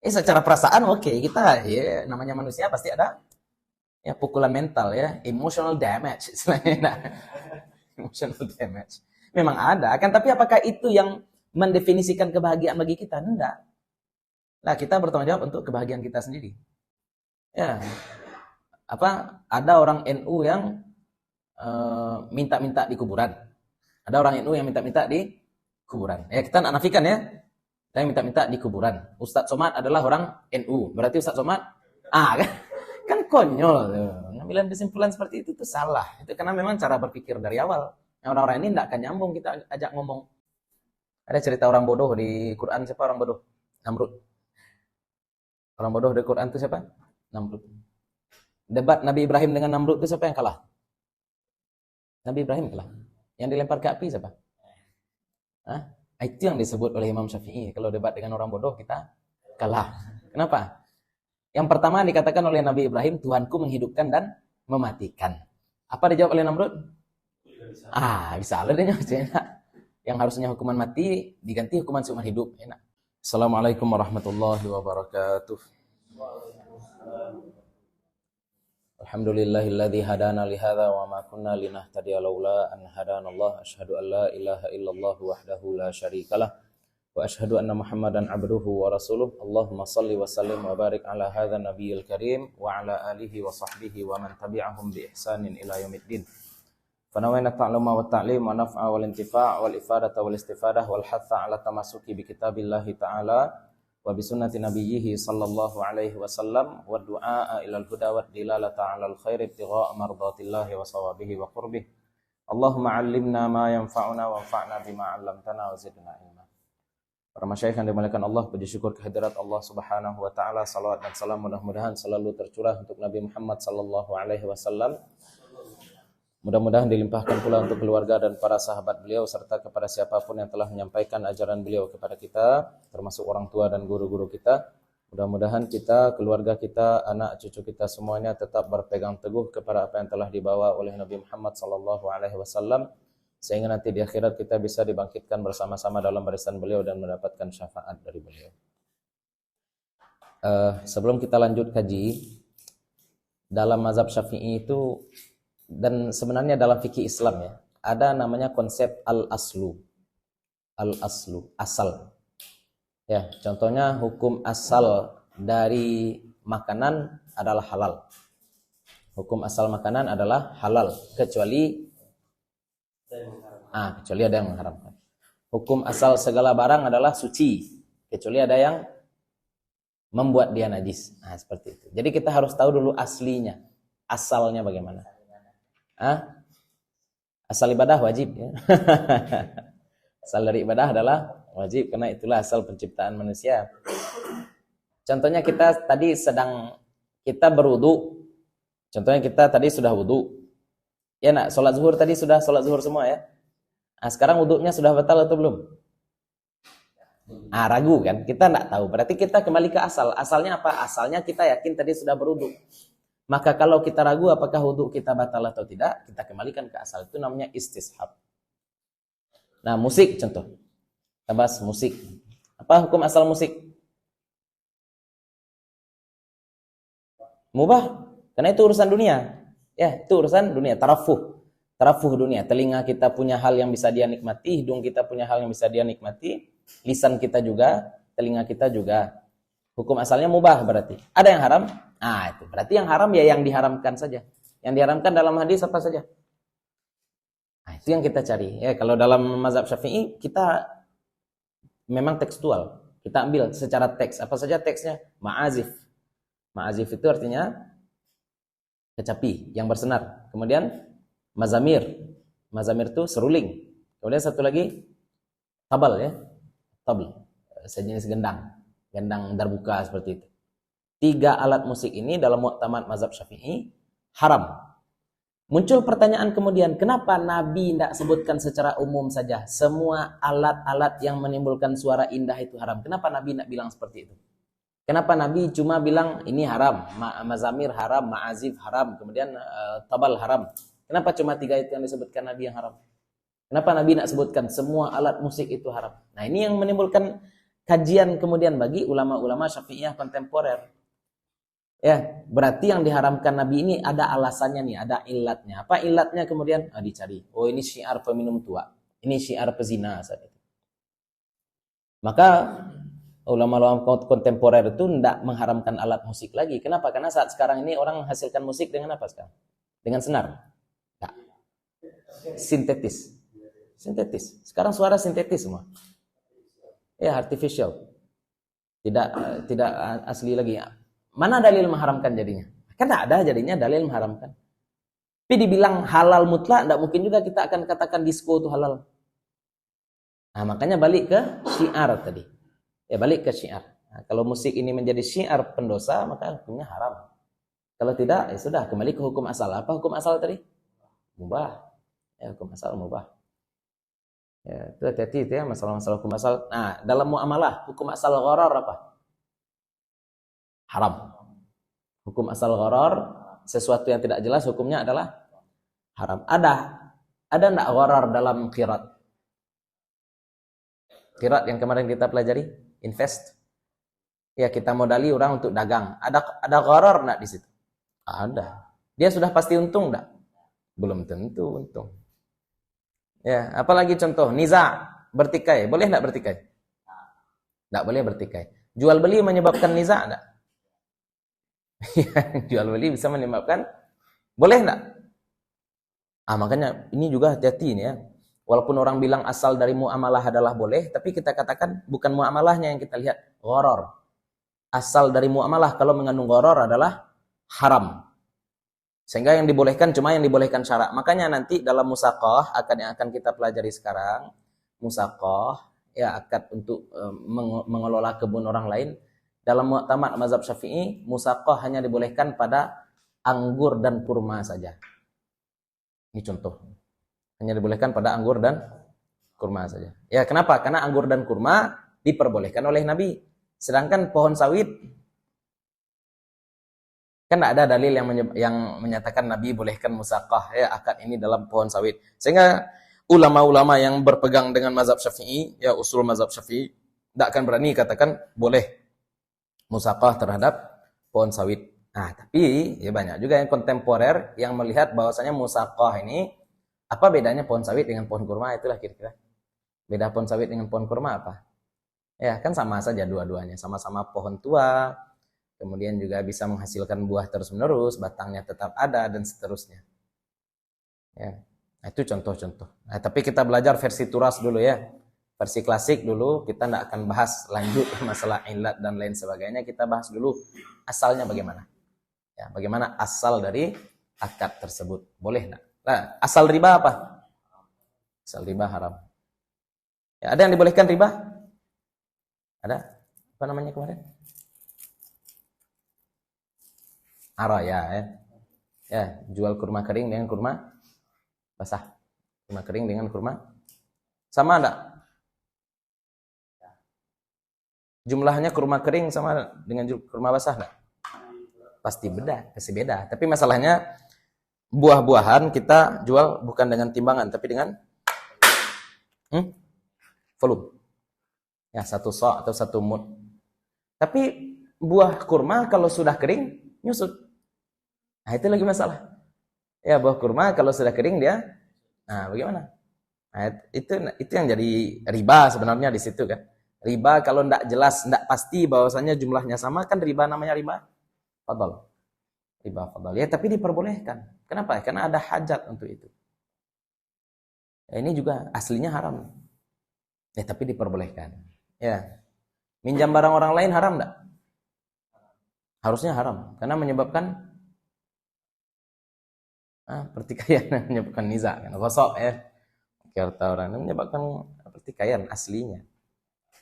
Secara perasaan oke, kita ya namanya manusia pasti ada ya pukulan mental ya, emotional damage istilahnya. Nah, emotional damage. Memang ada kan, tapi apakah itu yang mendefinisikan kebahagiaan bagi kita? Enggak. Nah, kita bertanggung jawab untuk kebahagiaan kita sendiri. Ya, ada orang NU yang minta-minta di kuburan. Ada orang NU yang minta-minta di kuburan. Ya, kita nak nafikan ya. Saya minta-minta di kuburan. Ustadz Somad adalah orang NU. Berarti Ustadz Somad, kan konyol. Ngambilan kesimpulan seperti itu tuh salah. Itu karena memang cara berpikir dari awal. Yang orang-orang ini tidak akan nyambung kita ajak ngomong. Ada cerita orang bodoh di Quran, siapa orang bodoh? Namrud. Orang bodoh di Quran itu siapa? Namrud. Debat Nabi Ibrahim dengan Namrud itu siapa yang kalah? Nabi Ibrahim kalah. Yang dilempar ke api siapa? Itu yang disebut oleh Imam Syafi'i. Kalau debat dengan orang bodoh kita kalah. Kenapa? Yang pertama dikatakan oleh Nabi Ibrahim, Tuhanku menghidupkan dan mematikan. Apa dijawab oleh Namrud? Bisa lah dia enak. Yang harusnya hukuman mati diganti hukuman seumur hidup. Enak. Assalamualaikum warahmatullahi wabarakatuh. Alhamdulillahilladzi hadana li hadza wa ma kunna linahtadiya laula an hadanallah. Asyhadu an la ilaha illallah wahdahu la syarikalah wa asyhadu anna Muhammadan abduhu wa rasuluh. Allahumma shalli wa sallim wa barik ala hadzal nabiyil karim wa ala alihi wa sahbihi wa man tabi'ahum bi ihsanin ila yaumiddin. Fanawayna ta'luma wa ta'lim wa naf'a wal intifa' wal ifadata wal istifadah wal hatha ala tamasuki bi kitabillahi ta'ala wa bi sunnati nabiyhi sallallahu alaihi wasallam wa du'a ila al-huda wa dilalata ala al-khair ibtigha'a mardatillahi wa sawabihi wa qurbih. Allahumma 'allimna ma yanfa'una wa anfa'na bima 'allamtana wa zidna ilma. Para masyayikh yang dimuliakan Allah, puji syukur kehadirat Allah Subhanahu wa taala, salawat dan salam mudah-mudahan selalu tercurah untuk Nabi Muhammad sallallahu alaihi wasallam. Mudah-mudahan dilimpahkan pula untuk keluarga dan para sahabat beliau serta kepada siapapun yang telah menyampaikan ajaran beliau kepada kita, termasuk orang tua dan guru-guru kita. Mudah-mudahan kita, keluarga kita, anak cucu kita semuanya tetap berpegang teguh kepada apa yang telah dibawa oleh Nabi Muhammad sallallahu alaihi wasallam sehingga nanti di akhirat kita bisa dibangkitkan bersama-sama dalam barisan beliau dan mendapatkan syafaat dari beliau. Sebelum kita lanjut kaji, dalam mazhab Syafi'i itu dan sebenarnya dalam fikih Islam ya, ada namanya konsep al-aslu. Al-aslu, asal. Ya, contohnya hukum asal dari makanan adalah halal. Hukum asal makanan adalah halal kecuali ada yang mengharamkan. Hukum asal segala barang adalah suci kecuali ada yang membuat dia najis. Seperti itu. Jadi kita harus tahu dulu aslinya, asalnya bagaimana. Asal ibadah wajib ya. Asal dari ibadah adalah wajib karena itulah asal penciptaan manusia. Contohnya kita berwudu. Contohnya kita tadi sudah wudu. Ya nak, sholat zuhur tadi sudah sholat zuhur semua ya. Sekarang wudunya sudah batal atau belum? Ragu kan? Kita enggak tahu. Berarti kita kembali ke asal. Asalnya apa? Asalnya kita yakin tadi sudah berwudu. Maka kalau kita ragu apakah wudhu kita batal atau tidak, kita kembalikan ke asal. Itu namanya istishab. Nah, musik contoh. Kita bahas musik. Apa hukum asal musik? Mubah. Karena itu urusan dunia. Ya, itu urusan dunia. Tarafuh dunia. Telinga kita punya hal yang bisa dia nikmati. Hidung kita punya hal yang bisa dia nikmati. Lisan kita juga. Telinga kita juga. Hukum asalnya mubah berarti. Ada yang haram? Itu berarti yang haram ya yang diharamkan saja. Yang diharamkan dalam hadis apa saja? Itu yang kita cari. Ya, kalau dalam mazhab Syafi'i kita memang tekstual. Kita ambil secara teks. Apa saja teksnya? Ma'azif. Ma'azif itu artinya kecapi yang bersenar. Kemudian mazamir. Mazamir itu seruling. Kemudian satu lagi tabal ya. Tabal. Sejenis gendang. Gendang darbuka seperti itu. 3 alat musik ini dalam mu'tamad mazhab Syafi'i haram. Muncul pertanyaan kemudian, kenapa Nabi tidak sebutkan secara umum saja semua alat-alat yang menimbulkan suara indah itu haram? Kenapa Nabi tidak bilang seperti itu? Kenapa Nabi cuma bilang ini haram, mazamir haram, ma'azif haram, kemudian tabal haram? Kenapa cuma 3 itu yang disebutkan Nabi yang haram? Kenapa Nabi tidak sebutkan semua alat musik itu haram? Nah, ini yang menimbulkan kajian kemudian bagi ulama-ulama Syafi'iyah kontemporer. Ya, berarti yang diharamkan Nabi ini ada alasannya nih, ada ilatnya. Apa ilatnya kemudian? Dicari. Oh, ini syiar peminum tua. Ini syiar pezina saat itu. Maka ulama-ulama kontemporer itu tidak mengharamkan alat musik lagi. Kenapa? Karena saat sekarang ini orang menghasilkan musik dengan apa sekarang? Dengan senar. Nah, sintetis. Sintetis. Sekarang suara sintetis semua. Ya, artificial. Tidak asli lagi. Mana dalil mengharamkan jadinya? Kan tidak ada jadinya dalil mengharamkan. Tapi dibilang halal mutlak, tidak mungkin juga kita akan katakan disco itu halal. Nah, makanya balik ke syiar tadi. Ya, balik ke syiar. Nah, kalau musik ini menjadi syiar pendosa, maka hukumnya haram. Kalau tidak, ya sudah, kembali ke hukum asal. Apa hukum asal tadi? Mubah. Ya, hukum asal mubah. Ya, itu hati-hati itu ya, masalah-masalah hukum asal. Nah, dalam muamalah, hukum asal gharar apa? Haram. Hukum asal gharar, sesuatu yang tidak jelas hukumnya adalah haram. Ada enggak gharar dalam qirat? Qirat yang kemarin kita pelajari, invest. Ya, kita modali orang untuk dagang. Ada gharar enggak di situ? Ada. Dia sudah pasti untung enggak? Belum tentu untung. Ya, apalagi contoh niza, bertikai. Boleh enggak bertikai? Enggak boleh bertikai. Jual beli menyebabkan niza enggak? Jual beli bisa menyebabkan, boleh enggak? Makanya ini juga hati-hati ini ya. Walaupun orang bilang asal dari muamalah adalah boleh, tapi kita katakan bukan muamalahnya yang kita lihat, gharar. Asal dari muamalah kalau mengandung gharar adalah haram. Sehingga yang dibolehkan cuma yang dibolehkan syarak. Makanya nanti dalam musaqah yang akan kita pelajari sekarang, musaqah ya akad untuk mengelola kebun orang lain. Dalam mu'tamad mazhab Syafi'i, musaqah hanya dibolehkan pada anggur dan kurma saja. Ini contoh. Hanya dibolehkan pada anggur dan kurma saja. Ya, kenapa? Karena anggur dan kurma diperbolehkan oleh Nabi. Sedangkan pohon sawit kan tidak ada dalil yang menyatakan Nabi bolehkan musaqah ya akad ini dalam pohon sawit. Sehingga ulama-ulama yang berpegang dengan mazhab Syafi'i, ya usul mazhab Syafi'i, tidak akan berani katakan boleh musaqah terhadap pohon sawit. Nah, tapi ya banyak juga yang kontemporer yang melihat bahwasanya musaqah ini apa bedanya pohon sawit dengan pohon kurma, itulah kira-kira. Beda pohon sawit dengan pohon kurma apa? Ya, kan sama saja dua-duanya, sama-sama pohon tua, kemudian juga bisa menghasilkan buah terus-menerus, batangnya tetap ada dan seterusnya. Ya. Nah, itu contoh-contoh. Nah, tapi kita belajar versi turas dulu ya. Versi klasik dulu, kita tidak akan bahas lanjut masalah ilat dan lain sebagainya. Kita bahas dulu asalnya bagaimana. Ya, bagaimana asal dari akad tersebut. Boleh enggak? Nah, asal riba apa? Asal riba haram. Ya, ada yang dibolehkan riba? Ada? Apa namanya kemarin? Araya ya. Ya, jual kurma kering dengan kurma basah. Kurma kering dengan kurma sama enggak? Jumlahnya kurma kering sama dengan kurma basah enggak? Pasti beda. Tapi masalahnya buah-buahan kita jual bukan dengan timbangan, tapi dengan volume. Ya, 1 sa' atau 1 mud. Tapi buah kurma kalau sudah kering nyusut. Nah, itu lagi masalah. Ya, buah kurma kalau sudah kering dia, nah bagaimana? Nah, itu yang jadi riba sebenarnya di situ kan. Riba kalau tidak jelas, tidak pasti bahwasanya jumlahnya sama, kan riba namanya riba fadl. Riba fadl. Ya, tapi diperbolehkan. Kenapa? Karena ada hajat untuk itu. Ya, ini juga aslinya haram. Ya, tapi diperbolehkan. Ya. Minjam barang orang lain haram enggak? Harusnya haram. Karena menyebabkan pertikaian, menyebabkan niza. Kan? Gosok ya. Harta orang ini menyebabkan pertikaian aslinya.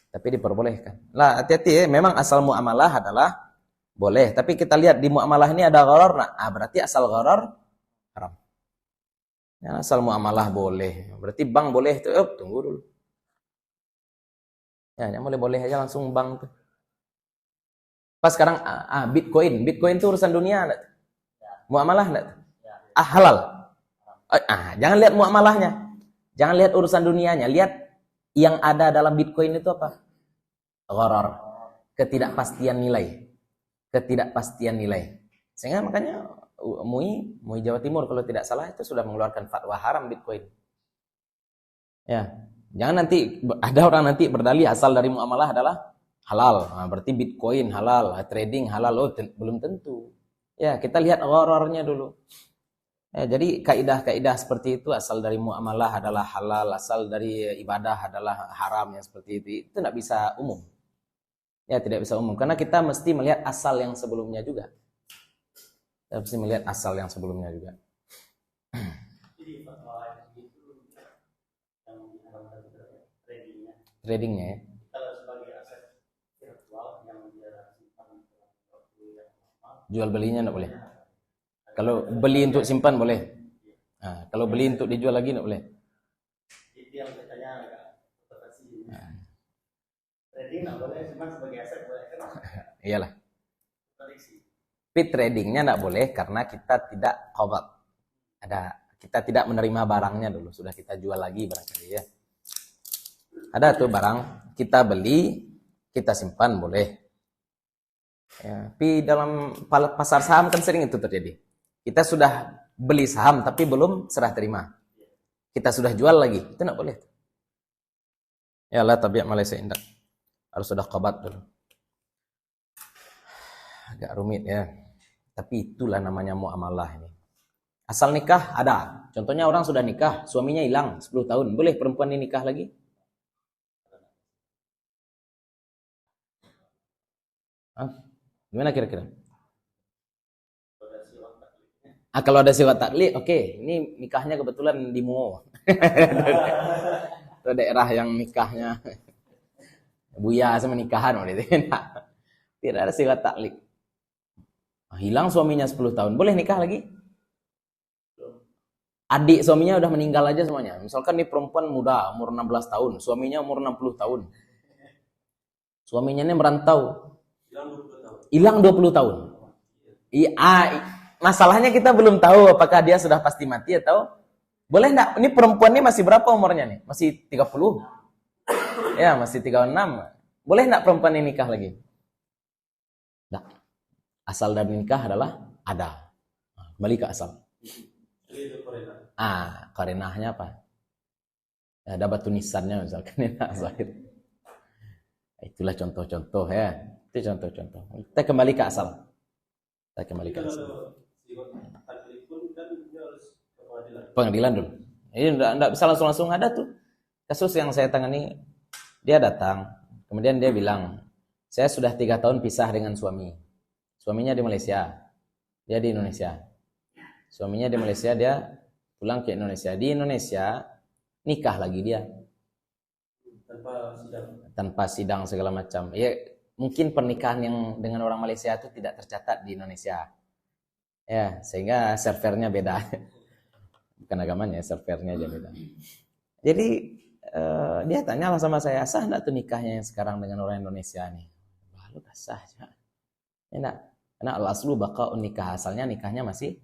Tapi diperbolehkan. Lah, hati-hati ya. Memang asal muamalah adalah boleh. Tapi kita lihat di muamalah ini ada gharar. Nah, berarti asal gharar haram. Ya, asal muamalah boleh. Berarti bank boleh itu. Tunggu dulu. Ya, yang boleh-boleh aja langsung bank tuh. Pas sekarang Bitcoin. Bitcoin itu urusan dunia enggak? Muamalah enggak? Halal. Jangan lihat muamalahnya. Jangan lihat urusan dunianya. Lihat yang ada dalam Bitcoin itu apa? Gharar, ketidakpastian nilai. Sehingga makanya MUI Jawa Timur kalau tidak salah itu sudah mengeluarkan fatwa haram Bitcoin. Ya, jangan nanti ada orang nanti berdalih asal dari muamalah adalah halal. Nah, berarti Bitcoin halal, trading halal. Oh, belum tentu. Ya, kita lihat ghararnya dulu. Ya, jadi kaidah-kaidah seperti itu asal dari muamalah adalah halal, asal dari ibadah adalah haram yang seperti itu tidak bisa umum. Ya, tidak bisa umum karena kita mesti melihat asal yang sebelumnya juga. Kita mesti melihat asal yang sebelumnya juga. Jadi fatwa itu yang diharamkan tradingnya. Tradingnya ya. Kalau sebagai aset virtual yang dia simpan dalam waktu yang lama. Jual belinya enggak boleh. Kalau beli untuk simpan boleh. Nah, kalau beli untuk dijual lagi enggak boleh. Itu yang katanya agak kontroversi. Trading enggak boleh, cuma sebagai aset boleh kan? Iyalah. Kontradiksi. Tapi tradingnya enggak boleh karena kita tidak qabad. Kita tidak menerima barangnya dulu, sudah kita jual lagi barangkali ya. Ada tuh barang kita beli, kita simpan boleh. Ya, tapi dalam pasar saham kan sering itu terjadi. Kita sudah beli saham tapi belum serah terima. Kita sudah jual lagi, itu enggak boleh. Ya Allah, tabiat Malaysia indah. Harus sudah qabad dulu. Agak rumit ya. Tapi itulah namanya muamalah ini. Asal nikah ada. Contohnya orang sudah nikah, suaminya hilang 10 tahun. Boleh perempuan ini nikah lagi? Hah? Gimana kira-kira? Kalau ada siwak taklid, oke. Ini nikahnya kebetulan di Muo. Itu daerah yang nikahnya Buya sama nikahan. Tidak ada siwak taklid. Hilang suaminya 10 tahun. Boleh nikah lagi? Adik suaminya udah meninggal aja semuanya. Misalkan nih perempuan muda, umur 16 tahun. Suaminya umur 60 tahun. Suaminya ini merantau. Hilang 20 tahun. Masalahnya kita belum tahu apakah dia sudah pasti mati atau... Boleh enggak? Ini perempuan ini masih berapa umurnya nih? Masih 30? Ya, masih 36. Boleh enggak perempuan ini nikah lagi? Enggak. Asal dari nikah adalah ada. Kembali ke asal. Qarinahnya apa? Ada batu nisannya misalkan. Itulah contoh-contoh ya. Itu contoh-contoh. Kita kembali ke asal. Pengadilan dulu. Ini enggak bisa langsung ada tuh. Kasus yang saya tangani, dia datang. Kemudian dia bilang, saya sudah 3 tahun pisah dengan suami. Suaminya di Malaysia, dia di Indonesia. Suaminya di Malaysia, dia pulang ke Indonesia. Di Indonesia, nikah lagi dia. Tanpa sidang segala macam. Ya, mungkin pernikahan yang dengan orang Malaysia itu tidak tercatat di Indonesia. Ya, sehingga servernya beda. Bukan agamanya, servernya aja beda. Jadi, dia tanyalah sama saya, sah enggak tuh nikahnya yang sekarang dengan orang Indonesia nih? Lalu sah aja. Ya enggak. Karena al-aslu baqa'un nikah, asalnya nikahnya masih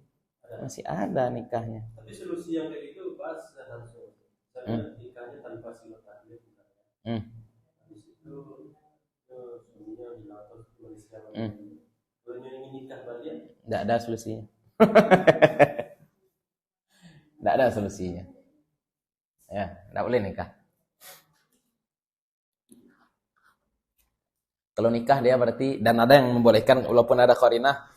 ada nikahnya. Tapi solusi yang kayak gitu pas harus nikahnya tanpa siwak taklid. Habis itu suaminya dilaporkan ke Malaysia. Kalau ingin nikah balik, enggak ada solusinya. Enggak ada solusinya. Ya, enggak boleh nikah. Kalau nikah dia berarti, dan ada yang membolehkan walaupun ada qarinah.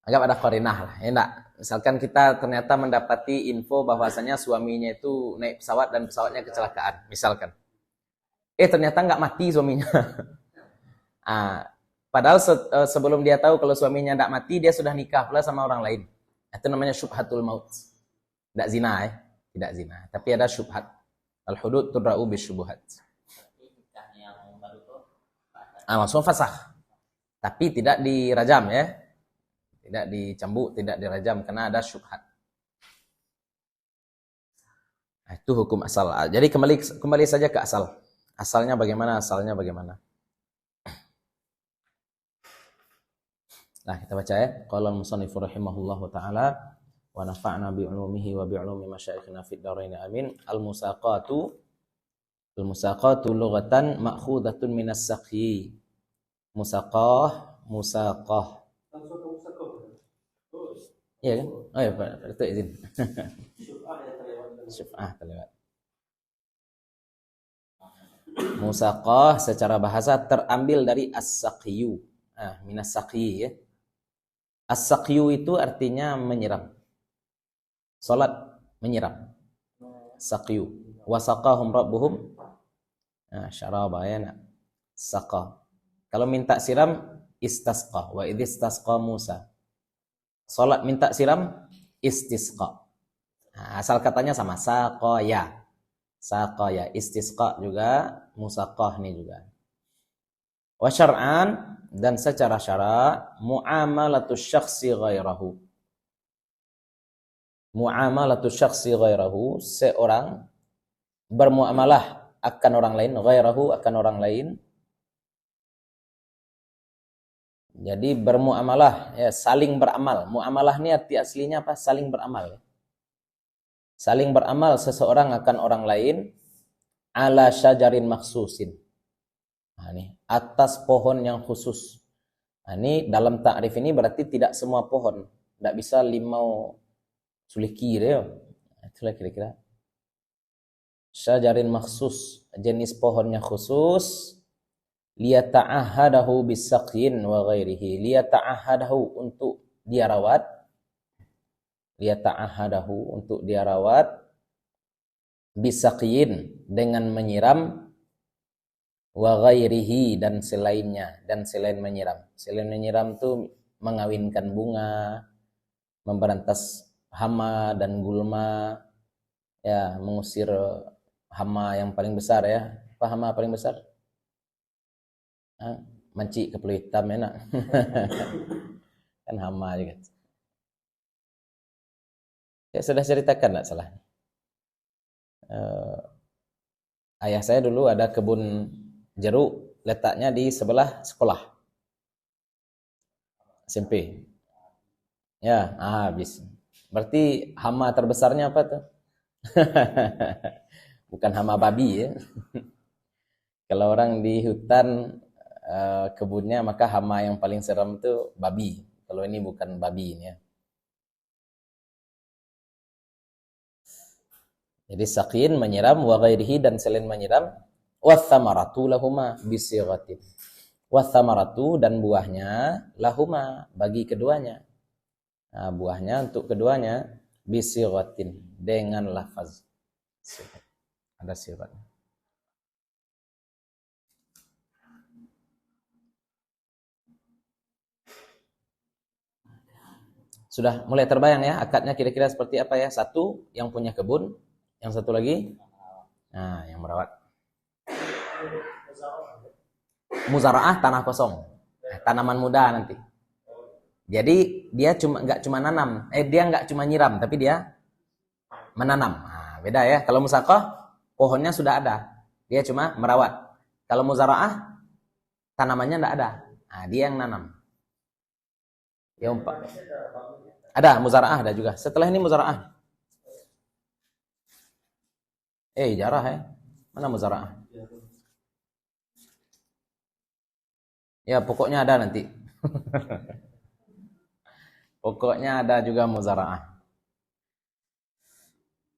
Anggap ada qarinah lah, ya enggak? Misalkan kita ternyata mendapati info bahwasanya suaminya itu naik pesawat dan pesawatnya kecelakaan, misalkan. Ternyata enggak mati suaminya. Padahal sebelum dia tahu kalau suaminya enggak mati, dia sudah nikah pula sama orang lain. Itu namanya syubhatul maut. Tidak zina tidak zina, tapi ada syubhat. Al-hudud tudra'u bisyubuhat. Langsung fasakh. Tapi tidak dirajam ya. Tidak dicambuk, tidak dirajam karena ada syubhat. Itu hukum asal. Jadi kembali saja ke asal. Asalnya bagaimana? Nah, kita baca ya. Qala al-musannifu rahimahullahu taala wa nafa'na bi 'ulumihi wa bi 'ulumi masyayikhina fid dharain amin. Al-musaqatu Al-musaqatu lughatan ma'khudatun minas saqyi. Musaqah, musaqah. Langsung ke musakah. Oh, Iya kan? Oh ya, Pak, itu izin. syuf'ah yang terlewatkan. Syuf'ah terlewat. Musaqah secara bahasa terambil dari as-saqyu. Minas saqyi ya. As-saqyu itu artinya menyiram. Salat menyiram. Saqyu. Wasaqahum rabbuhum syaraba ya. Saqa. Kalau minta siram istasqa. Wa idh istasqa Musa. Salat minta siram istisqa. Asal katanya sama, saqaya. Saqaya, istisqa juga, musaqah nih juga. Wa syar'an, dan secara syara' muamalatus syakhsi ghairahu. Muamalatus syakhsi ghairahu, seorang bermuamalah akan orang lain, ghairahu akan orang lain. Jadi bermuamalah, ya, saling beramal. Muamalah ini arti aslinya apa? Saling beramal. Saling beramal seseorang akan orang lain ala syajarin maksusin. Ini atas pohon yang khusus. Ini dalam ta'rif ini berarti tidak semua pohon. Tidak bisa limau suliki ya. Itulah kira-kira. Syajarin maksus, jenis pohonnya khusus. Liyata'ahadahu bisaqyin wa ghairihi. Liyata'ahadahu untuk dia rawat. Liyata'ahadahu untuk dia rawat. Bisaqyin dengan menyiram. Wa ghairihi dan selainnya. Dan selain menyiram. Selain menyiram itu mengawinkan bunga. Memberantas hama dan gulma. Ya, mengusir hama yang paling besar ya. Apa hama paling besar? Manci kepala hitam enak. Kan hama juga. Saya sudah ceritakan enggak salah. Ayah saya dulu ada kebun jeruk, letaknya di sebelah sekolah SMP. Ya, habis. Berarti hama terbesarnya apa tuh? Bukan hama babi ya. Kalau orang di hutan kebunnya, maka hama yang paling seram itu babi. Kalau ini bukan babi ini ya. Jadi saqin menyiram, wa ghairihi dan selain menyiram, wathamaratu lahuma bisighatin. Wathamaratu dan buahnya lahuma bagi keduanya. Nah, buahnya untuk keduanya bisighatin dengan lafaz. Ada sifatnya. Sudah mulai terbayang ya akadnya kira-kira seperti apa ya? Satu yang punya kebun, yang satu lagi yang merawat. Muzaraah tanah kosong, tanaman muda nanti. Jadi dia nggak cuma nanam, dia nggak cuma nyiram, tapi dia menanam. Nah, beda ya. Kalau musaqah pohonnya sudah ada, dia cuma merawat. Kalau muzaraah tanamannya nggak ada, nah, dia yang nanam. Ya umpak. Ada muzaraah ada juga. Setelah ini muzaraah. Jarah ya. Mana muzaraah? Ya pokoknya ada nanti. Pokoknya ada juga muzaraah.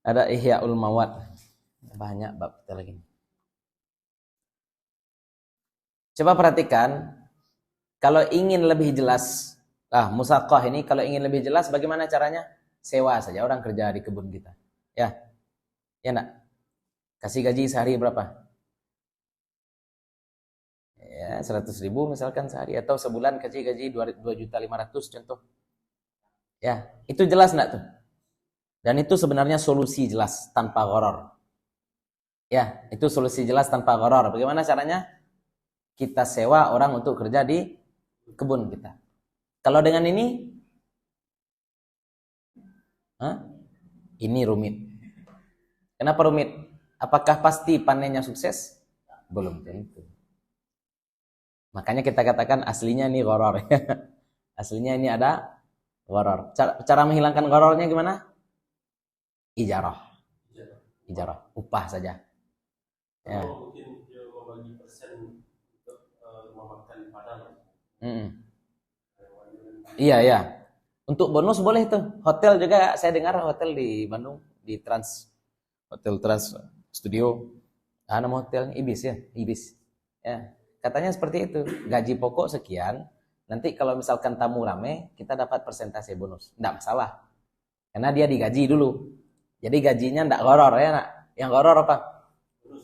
Ada Ihya'ul Mawad. Banyak bab kita lagi. Coba perhatikan. Kalau ingin lebih jelas. Musaqah ini kalau ingin lebih jelas bagaimana caranya? Sewa saja orang kerja di kebun kita. Ya. Ya enggak? Kasih gaji sehari berapa? Ya, 100.000 misalkan sehari. Atau sebulan kasih gaji 2.500.000 contoh. Ya, itu jelas enggak tuh? Dan itu sebenarnya solusi jelas tanpa gharar. Ya, itu solusi jelas tanpa gharar. Bagaimana caranya? Kita sewa orang untuk kerja di kebun kita. Kalau dengan ini, ini rumit. Kenapa rumit? Apakah pasti panennya sukses? Belum tentu. Makanya kita katakan aslinya ini gharar. Aslinya ini ada gharar. Cara menghilangkan ghararnya gimana? Ijarah. Upah saja. Ya. Mungkin dia membagi persen untuk rumah makan di Padang. Iya, iya. Untuk bonus boleh tuh. Hotel juga saya dengar hotel di Bandung di Hotel Trans Studio. Nama hotel Ibis ya, Ibis. Ya. Katanya seperti itu. Gaji pokok sekian. Nanti kalau misalkan tamu rame, kita dapat persentase bonus. Enggak masalah. Karena dia digaji dulu. Jadi gajinya enggak goror ya, nak. Yang goror apa?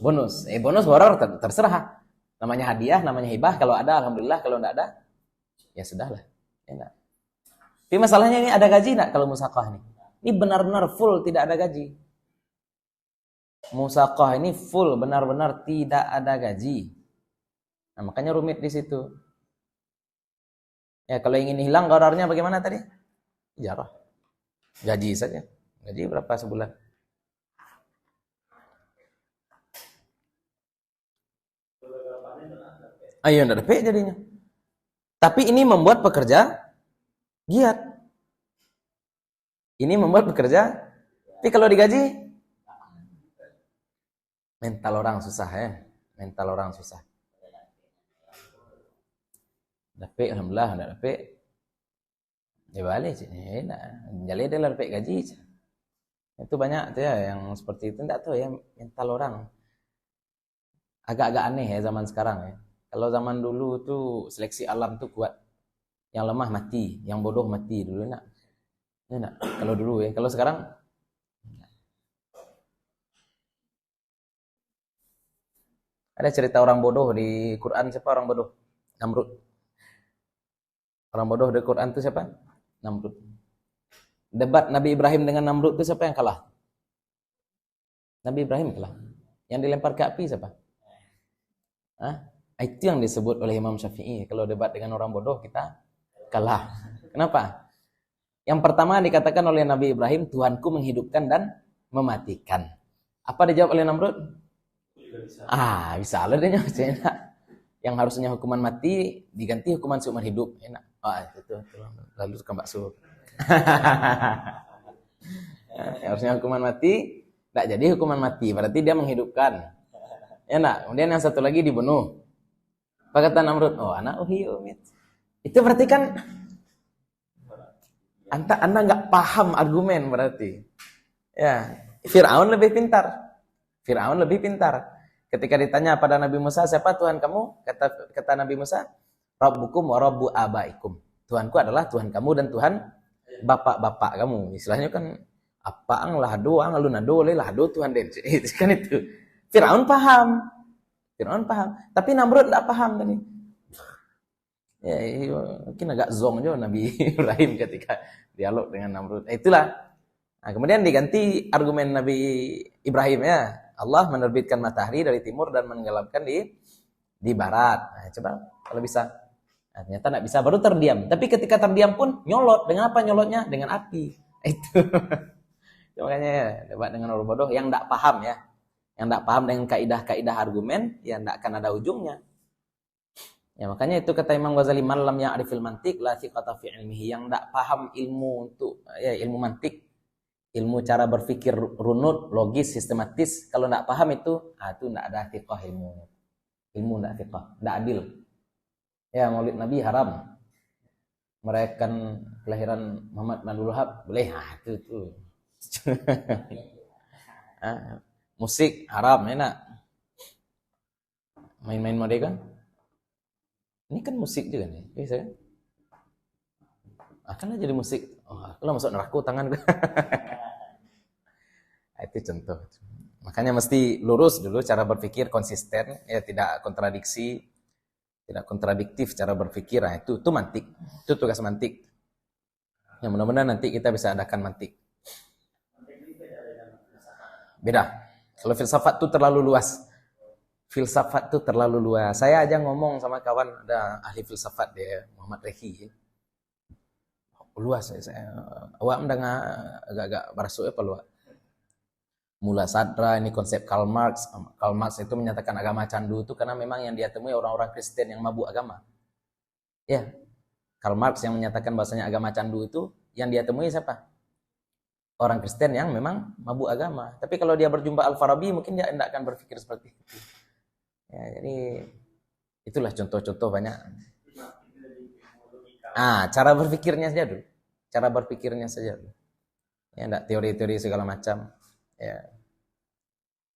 Bonus. Bonus goror terserah. Namanya hadiah, namanya hibah. Kalau ada alhamdulillah, kalau enggak ada ya sudahlah. Ya enggak. Tapi masalahnya ini ada gaji enggak kalau musaqah ini? Ini benar-benar full tidak ada gaji. Musaqah ini full benar-benar tidak ada gaji. Nah, makanya rumit di situ. Ya, kalau ingin hilang gorornya bagaimana tadi? Ijarah. Gaji saja. Gaji berapa sebulan? Ayo enggak ada P jadinya. Tapi ini membuat pekerja giat. Ini membuat pekerja, tapi kalau digaji mental orang susah ya. Mental orang susah. Dapat alhamdulillah enggak dapat. Ya balik sih. Enak. Jadi dia dapat gaji. Itu banyak tuh ya yang seperti itu enggak tahu ya mental orang. Agak-agak aneh ya zaman sekarang ya. Kalau zaman dulu tuh seleksi alam tuh kuat. Yang lemah mati, yang bodoh mati dulu enak. Enak. Kalau dulu ya, kalau sekarang ada cerita orang bodoh di Quran. Siapa orang bodoh? Namrud. Orang bodoh di Quran itu siapa? Namrud. Debat Nabi Ibrahim dengan Namrud itu siapa yang kalah? Nabi Ibrahim kalah. Yang dilempar ke api siapa? Itu yang disebut oleh Imam Syafi'i. Kalau debat dengan orang bodoh kita kalah. Kenapa? Yang pertama dikatakan oleh Nabi Ibrahim, Tuhanku menghidupkan dan mematikan. Apa dijawab oleh Namrud? Bisa lah dia enak. Yang harusnya hukuman mati diganti hukuman seumur hidup. Enak. Itu. Lalu tukang bakso. Harusnya hukuman mati, tidak jadi hukuman mati. Berarti dia menghidupkan. Enak. Kemudian yang satu lagi dibunuh. Apa kata Namrud? Anak umit. Itu berarti kan Anda nggak paham argumen berarti. Ya, Fir'aun lebih pintar. Ketika ditanya pada Nabi Musa, siapa Tuhan kamu? Kata Nabi Musa, Rabbukum wa Rabbu abaikum. Tuhanku adalah Tuhan kamu dan Tuhan bapak-bapak kamu. Istilahnya kan apaan lah doang, lalu nado lah do Tuhan den. Itu kan itu. Fir'aun paham. Tapi Namrud enggak paham tadi. Ya, mungkin agak zong juga Nabi Ibrahim ketika dialog dengan Namrud. Itulah. Nah, kemudian diganti argumen Nabi Ibrahim ya. Allah menerbitkan matahari dari timur dan menenggelamkan di barat. Nah, coba kalau bisa. Nah, ternyata enggak bisa, baru terdiam. Tapi ketika terdiam pun nyolot. Dengan apa nyolotnya? Dengan api. Itu. Makanya ya, debat dengan orang bodoh yang enggak paham ya. Yang enggak paham dengan kaidah-kaidah argumen, ya enggak akan ada ujungnya. Ya makanya itu kata Imam Ghazali, man lam ya'rifil mantiq la thiqata fi ilmihi. Yang enggak paham ilmu untuk ilmu mantik, ilmu cara berpikir runut, logis, sistematis, kalau enggak paham itu enggak ada thiqah ilmu. Ilmu enggak thiqah, enggak adil. Ya, Maulid Nabi haram. Merayakan kelahiran Muhammad Abdul Wahab boleh. Itu. Musik haram, enak. Main-main merdeka. Ini kan musik juga nih, bisa kan? Akanlah jadi musik. Kalau masuk neraka tangan gue. Itu contoh. Makanya mesti lurus dulu cara berpikir, konsisten, ya tidak kontradiksi, tidak kontradiktif cara berpikir. Nah, itu mantik. Itu tugas mantik. Yang mudah-mudahan nanti kita bisa adakan mantik. Beda. Kalau filsafat itu terlalu luas. Saya aja ngomong sama kawan, ada ahli filsafat dia, Muhammad Reki. Luas saya. Awak mendengar agak-agak barasuk apa luas. Mula sadra ini konsep Karl Marx. Karl Marx itu menyatakan agama candu itu karena memang yang dia temui orang-orang Kristen yang mabuk agama. Ya. Karl Marx yang menyatakan bahwasanya agama candu itu yang dia temui siapa? Orang Kristen yang memang mabuk agama. Tapi kalau dia berjumpa Al-Farabi mungkin dia tidak akan berpikir seperti itu. Ya, jadi itulah contoh-contoh banyak. Cara berpikirnya saja dulu. Cara berpikirnya saja dulu. Ya, enggak teori-teori segala macam. Ya.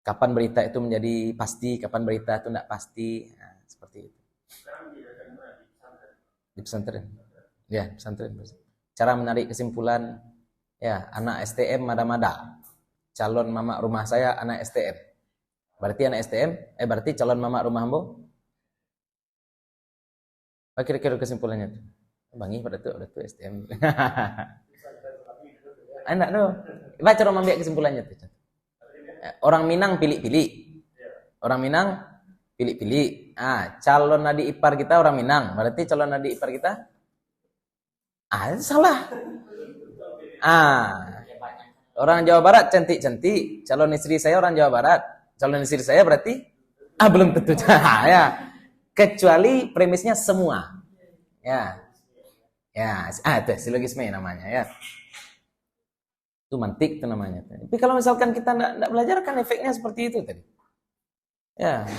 Kapan berita itu menjadi pasti, kapan berita itu enggak pasti. Nah, seperti itu. Di pesantren. Ya, pesantren. Cara menarik kesimpulan, ya, anak STM mada-mada. Calon mama rumah saya anak STM. Berarti anak STM, berarti calon mama rumah Ambo. Apa kira-kira kesimpulannya tuh? Bangi pada tuh STM. Enak tuh. Baca orang ambil kesimpulannya tuh. Orang Minang pilih-pilih. Orang Minang pilih-pilih. Calon adik ipar kita orang Minang. Berarti calon adik ipar kita salah. Orang Jawa Barat cantik-cantik. Calon istri saya orang Jawa Barat. Calon istri saya berarti belum tentu. Ya. Kecuali premisnya semua. Ya. Ya, itu silogisme namanya ya. Itu mantik itu namanya. Tapi kalau misalkan kita enggak belajar kan efeknya seperti itu tadi. Ya.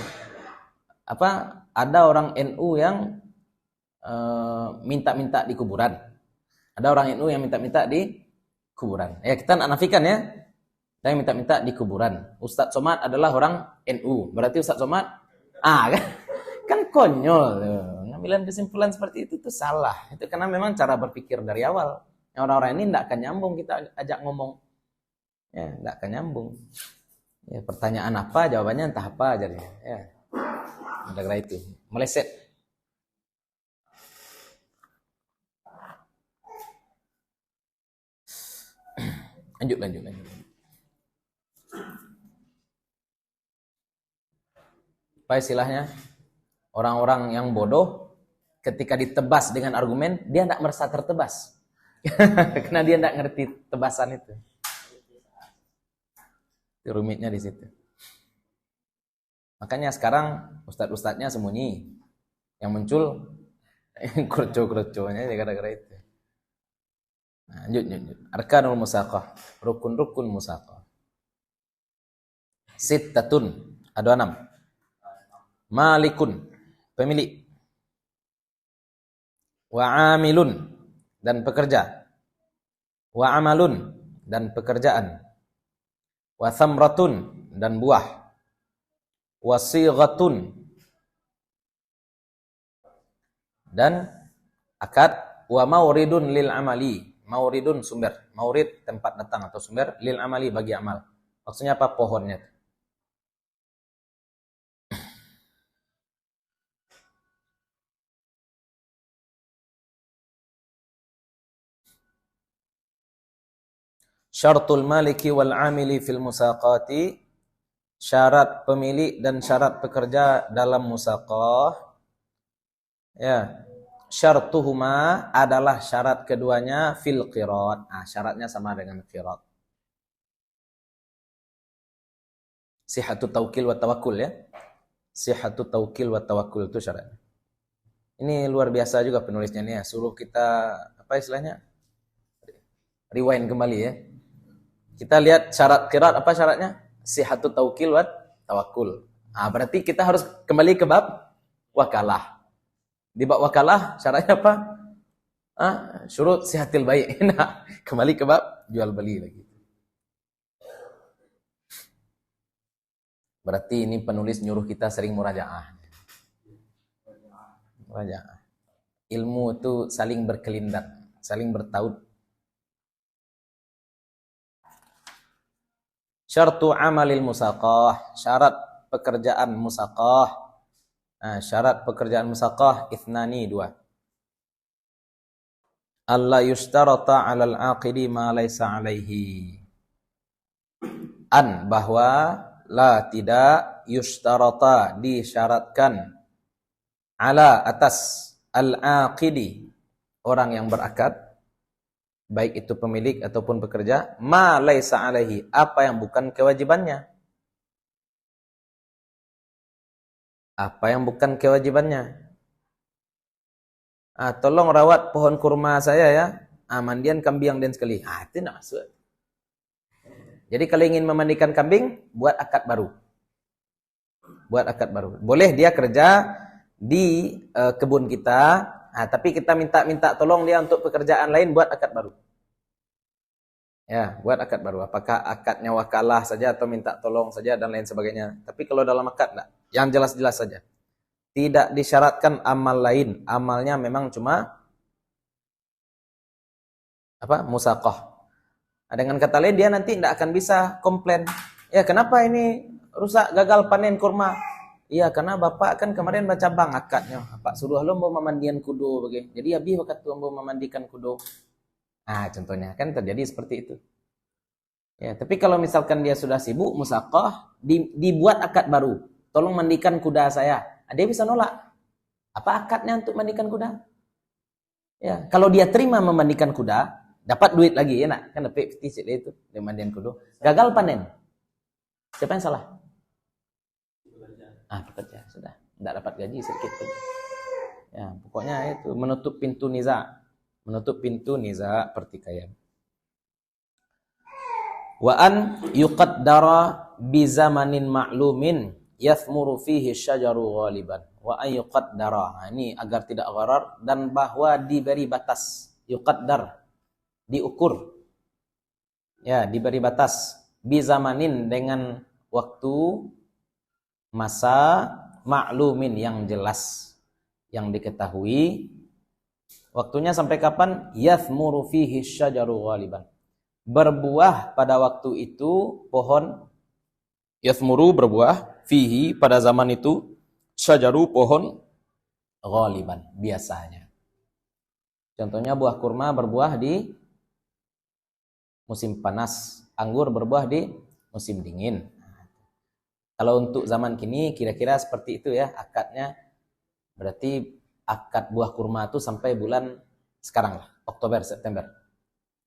Ada orang NU yang minta-minta di kuburan. Ada orang NU yang minta-minta di kuburan. Ya, kita nafikan ya. Kita minta-minta di kuburan. Ustadz Somad adalah orang NU. Berarti Ustadz Somad kan konyol. Ngambilan kesimpulan seperti itu tuh salah. Itu karena memang cara berpikir dari awal. Yang orang-orang ini enggak akan nyambung kita ajak ngomong. Ya, enggak akan nyambung. Ya, pertanyaan apa, jawabannya entah apa jadinya. Ya. Ada itu. Meleset. Lanjut. Apa istilahnya? Orang-orang yang bodoh ketika ditebas dengan argumen, dia tidak merasa tertebas. Karena dia tidak ngerti tebasan itu. Itu rumitnya di situ. Makanya sekarang ustadz-ustadznya sembunyi. Yang muncul kurco-kurconya gara-gara itu. Nah, lanjut. Arkanul musaqah, rukun-rukun musaqah. Sittatun, ada 6. Malikun, pemilik. Wa amilun, dan pekerja. Wa amalun, dan pekerjaan. Wa thamratun, dan buah. Wa sighatun, dan akad. Wa mauridun lil amali. Mauridun sumber. Maurid tempat datang atau sumber. Lil amali bagi amal. Maksudnya apa? Pohonnya. Syaratul maliki wal amili fil musaqati. Syarat pemilik dan syarat pekerja dalam musaqah. Ya. Syartuhuma adalah syarat keduanya fil qirat. Syaratnya sama dengan qirat. Sihhatut taukil wa tawakkul ya. Sihhatut taukil wa tawakkul itu syaratnya. Ini luar biasa juga penulisnya nih ya. Suruh kita apa istilahnya? Rewind kembali ya. Kita lihat syarat qirat apa syaratnya? Sihhatut taukil wa tawakkul. Berarti kita harus kembali ke bab wakalah. Di bab wakalah syaratnya apa? Syurut sihatil bai'. Nah, kembali ke bab jual beli lagi. Berarti ini penulis nyuruh kita sering murajaah. Murajaah. Ilmu itu saling berkelindan, saling bertaut. Syartu amalil musaqah, syarat pekerjaan musaqah. Syarat pekerjaan musaqah ithnani 2. Alla yushtarata 'alal 'aqidi ma laysa 'alaihi. Bahwa la tidak yushtarata disyaratkan ala atas al-'aqidi orang yang berakad baik itu pemilik ataupun pekerja ma laysa 'alaihi apa yang bukan kewajibannya. Apa yang bukan kewajibannya? Tolong rawat pohon kurma saya ya. Mandian kambing dan sekali. Itu tidak masuk. Jadi kalau ingin memandikan kambing, buat akad baru. buat akad baru. Boleh dia kerja di kebun kita, tapi kita minta tolong dia untuk pekerjaan lain buat akad baru. Ya, buat akad baru. Apakah akadnya wakalah saja atau minta tolong saja dan lain sebagainya. Tapi kalau dalam akad enggak, yang jelas-jelas saja. Tidak disyaratkan amal lain. Amalnya memang cuma musaqah. Dengan kata lain dia nanti tidak akan bisa komplain. Ya, kenapa ini rusak, gagal panen kurma? Iya, karena bapak kan kemarin baca bang akadnya. Pak suruh lo mau memandikan kudo begitu. Jadi habis waktu mau memandikan kudo. Contohnya kan terjadi seperti itu. Ya, tapi kalau misalkan dia sudah sibuk musaqah, dibuat akad baru. Tolong mandikan kuda saya. Dia bisa nolak. Apa akadnya untuk mandikan kuda? Ya, kalau dia terima memandikan kuda, dapat duit lagi ya nak. Kan dapat fisik itu, dia mandikan kuda. Gagal panen. Siapa yang salah? Pekerja sudah. Tidak dapat gaji sedikit pun. Ya, pokoknya itu menutup pintu niza. Menutup pintu niza pertikaian. Wa an yuqaddara bi zamanin ma'lumin yathmuru fihi syajaru ghaliban. Wa an yuqaddara. Ini agar tidak gharar dan bahwa diberi batas. Yuqaddar, diukur. Ya, diberi batas bi zamanin dengan waktu, masa, ma'lumin yang jelas, yang diketahui. Waktunya sampai kapan? Yathmuru fihi syajaru ghaliban. Berbuah pada waktu itu pohon, yathmuru berbuah, fihi pada zaman itu, syajaru pohon, ghaliban biasanya. Contohnya buah kurma berbuah di musim panas, anggur berbuah di musim dingin. Kalau untuk zaman kini kira-kira seperti itu ya akadnya. Berarti akad buah kurma itu sampai bulan sekarang lah, Oktober, September.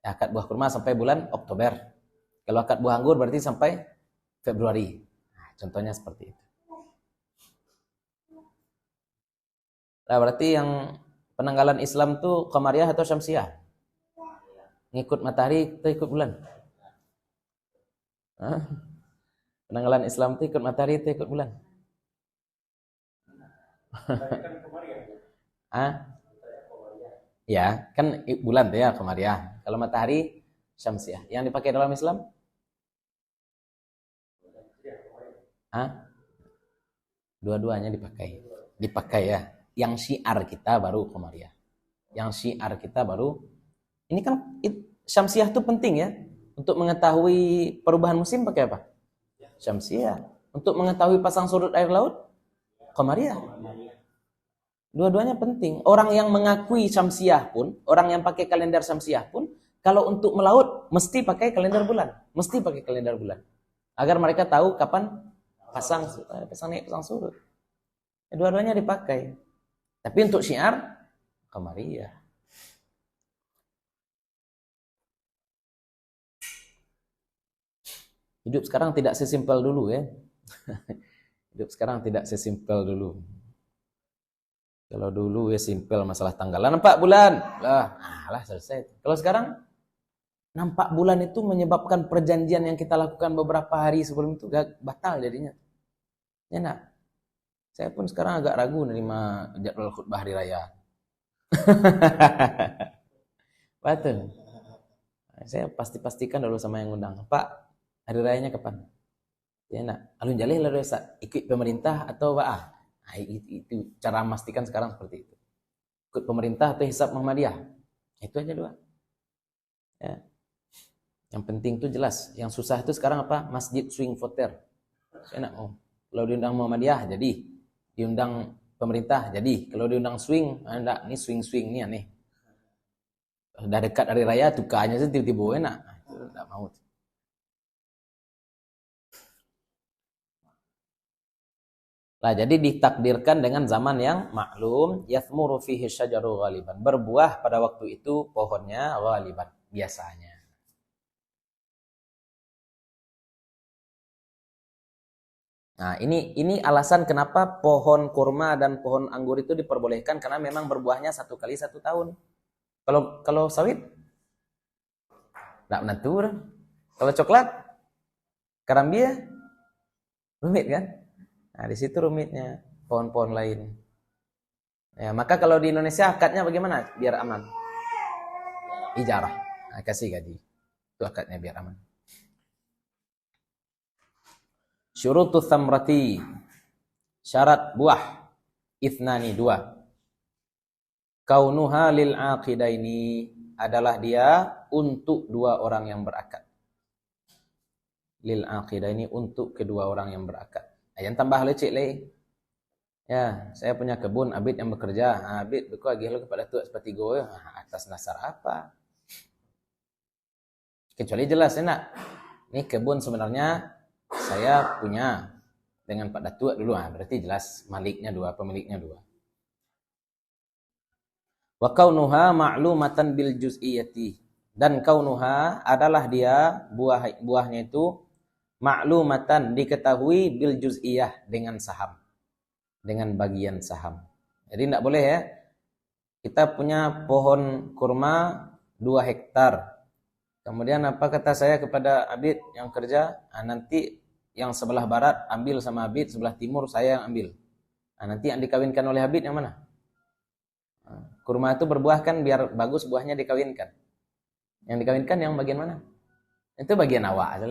Akad buah kurma sampai bulan Oktober. Kalau akad buah anggur berarti sampai Februari. Contohnya seperti itu. Nah, berarti yang penanggalan Islam tuh Qamariyah atau Syamsiyah? Ngikut matahari atau ikut bulan? Penanggalan Islam itu ikut matahari atau ikut bulan? Ya, kan bulan tuh ya Qamariyah. Kalau matahari Syamsiyah. Yang dipakai dalam Islam? Dua-duanya dipakai. Dipakai ya. Yang syiar kita baru Qamariyah. Yang syiar kita baru. Ini kan Syamsiyah itu penting ya. Untuk mengetahui perubahan musim pakai apa? Syamsiyah. Untuk mengetahui pasang surut air laut? Qamariyah. Dua-duanya penting. Orang yang mengakui Syamsiyah pun, orang yang pakai kalender Syamsiyah pun, kalau untuk melaut mesti pakai kalender bulan, mesti pakai kalender bulan, agar mereka tahu kapan pasang naik, pasang surut. Dua-duanya dipakai. Tapi untuk syiar Qamariyah. Hidup sekarang tidak sesimpel dulu ya. Hidup sekarang tidak sesimpel dulu. Kalau dulu ya simpel masalah tanggalan 4 bulan. Lah selesai. Kalau sekarang nampak bulan itu menyebabkan perjanjian yang kita lakukan beberapa hari sebelum itu batal jadinya. Ya nak. Saya pun sekarang agak ragu menerima jadwal khutbah hari raya. Betul. Saya pastikan dulu sama yang undang. Pak, hari rayanya kapan? Ya nak. Alun jalih lah dosa. Ikut pemerintah atau itu cara memastikan sekarang seperti itu. Ikut pemerintah atau hisab Muhammadiyah. Itu aja dua. Ya. Yang penting itu jelas. Yang susah itu sekarang apa? Masjid swing voter. Saya nak kalau diundang Muhammadiyah jadi, diundang pemerintah jadi. Kalau diundang swing, enggak, ini swing nih aneh. Udah dekat hari raya tukanya sih tiba-tiba enak. Itu enggak mau. Nah, jadi ditakdirkan dengan zaman yang maklum, yathmuru fihi syajaru ghaliban. Berbuah pada waktu itu pohonnya ghaliban biasanya. Nah, ini alasan kenapa pohon kurma dan pohon anggur itu diperbolehkan karena memang berbuahnya 1 kali 1 tahun. Kalau sawit enggak menentu. Kalau coklat, karambia rumit kan? Nah, di situ rumitnya pohon-pohon lain. Ya, maka kalau di Indonesia akadnya bagaimana biar aman? Ijarah. Nah, kasih gaji. Itu akadnya biar aman. Syurutus samrati. Syarat buah. Ithnani, 2. Kaunuha lil aqidaini, adalah dia untuk 2 orang yang berakad. Lil aqidaini, untuk kedua orang yang berakad. Yang tambah lecek lagi. Ya, saya punya kebun, Abid yang bekerja. Abid beku agih lu kepada tuak seperti gue. Atas dasar apa? Kecuali jelas enak. Ini kebun sebenarnya saya punya dengan Pak Datuk dulu. Berarti jelas maliknya 2, pemiliknya 2. Wa kaunuha ma'lumatan bil juz'iyati, dan kaunuha adalah dia buahnya itu ma'lumatan, diketahui, bil juz'iyah, dengan saham, dengan bagian saham. Jadi tidak boleh ya, kita punya pohon kurma 2 hektar. Kemudian apa kata saya kepada Abid yang kerja, nanti yang sebelah barat ambil sama Abid, sebelah timur saya yang ambil. Nanti yang dikawinkan oleh Abid yang mana? Kurma itu berbuah kan biar bagus buahnya dikawinkan. Yang dikawinkan yang bagian mana? Itu bagian awak aja.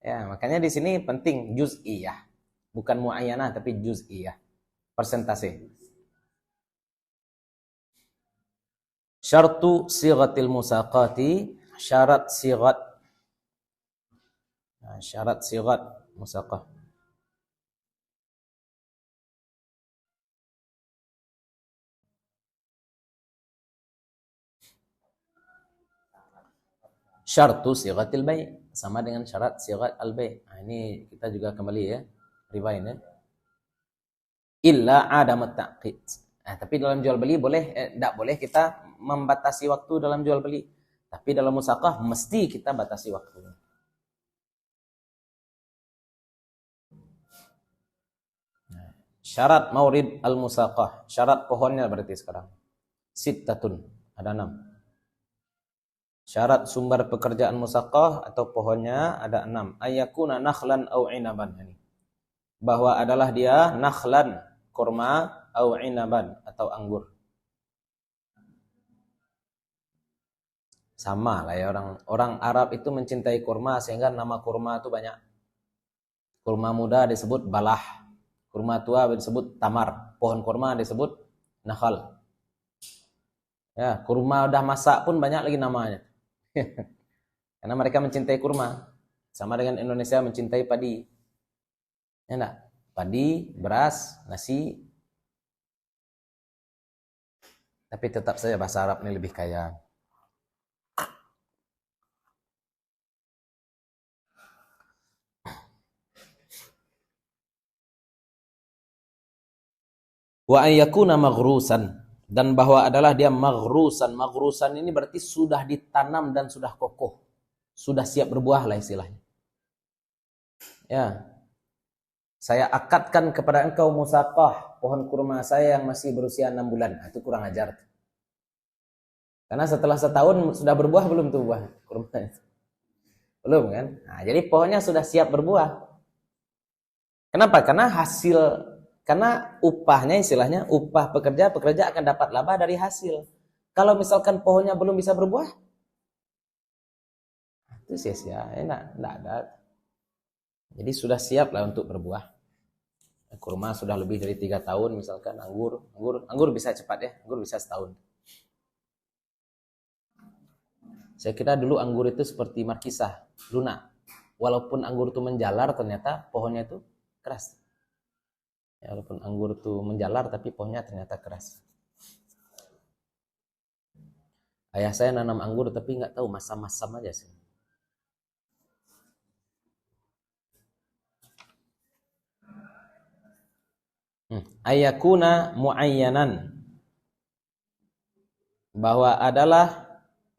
Ya, makanya di sini penting juz'iyah. Bukan muayyanah tapi juz'iyah. Persentase. Syartu sighatil musaqati, syarat sighat. Nah, syarat sighat musaqah. Syartu sighatil bai' sama dengan syarat sighat al-bai'. Nah, ini kita juga kembali ya, rewind ya. Illa adamat ta'qid. Nah, tapi dalam jual beli boleh enggak boleh kita membatasi waktu dalam jual beli. Tapi dalam musaqah mesti kita batasi waktunya. Nah, syarat maurid al-musaqah, syarat pohonnya berarti sekarang. Sittatun, ada 6. Syarat sumber pekerjaan musaqah atau pohonnya ada 6. Ayakuna nakhlan au inaban. Bahwa adalah dia nakhlan, kurma, au inaban, atau anggur. Sama lah ya, orang Arab itu mencintai kurma sehingga nama kurma itu banyak. Kurma muda disebut balah, kurma tua disebut tamar, pohon kurma disebut nakhal. Ya, kurma udah masak pun banyak lagi namanya. Karena mereka mencintai kurma. Sama dengan Indonesia mencintai padi. Ya enggak? Padi, beras, nasi. Tapi tetap saja bahasa Arab ini lebih kaya. Wa ayyakuna maghrusan, dan bahwa adalah dia maghrusan. Maghrusan ini berarti sudah ditanam dan sudah kokoh. Sudah siap berbuah lah istilahnya. Ya. Saya akadkan kepada engkau musaqah pohon kurma saya yang masih berusia 6 bulan. Itu kurang ajar. Karena setelah setahun sudah berbuah belum tuh buah kurma itu? Belum kan? Nah, jadi pohonnya sudah siap berbuah. Kenapa? Karena upahnya istilahnya, upah pekerja akan dapat laba dari hasil. Kalau misalkan pohonnya belum bisa berbuah, itu sia-sia, enggak ada. Jadi sudah siap lah untuk berbuah. Kurma sudah lebih dari 3 tahun misalkan, anggur bisa cepat ya, anggur bisa setahun. Saya kira dulu anggur itu seperti markisah, lunak. Walaupun anggur itu menjalar, ternyata pohonnya itu keras. Ya, walaupun anggur itu menjalar tapi pohonnya ternyata keras. Ayah saya nanam anggur tapi nggak tahu, masam-masam aja sih. Ayakuna muayyanan, bahwa adalah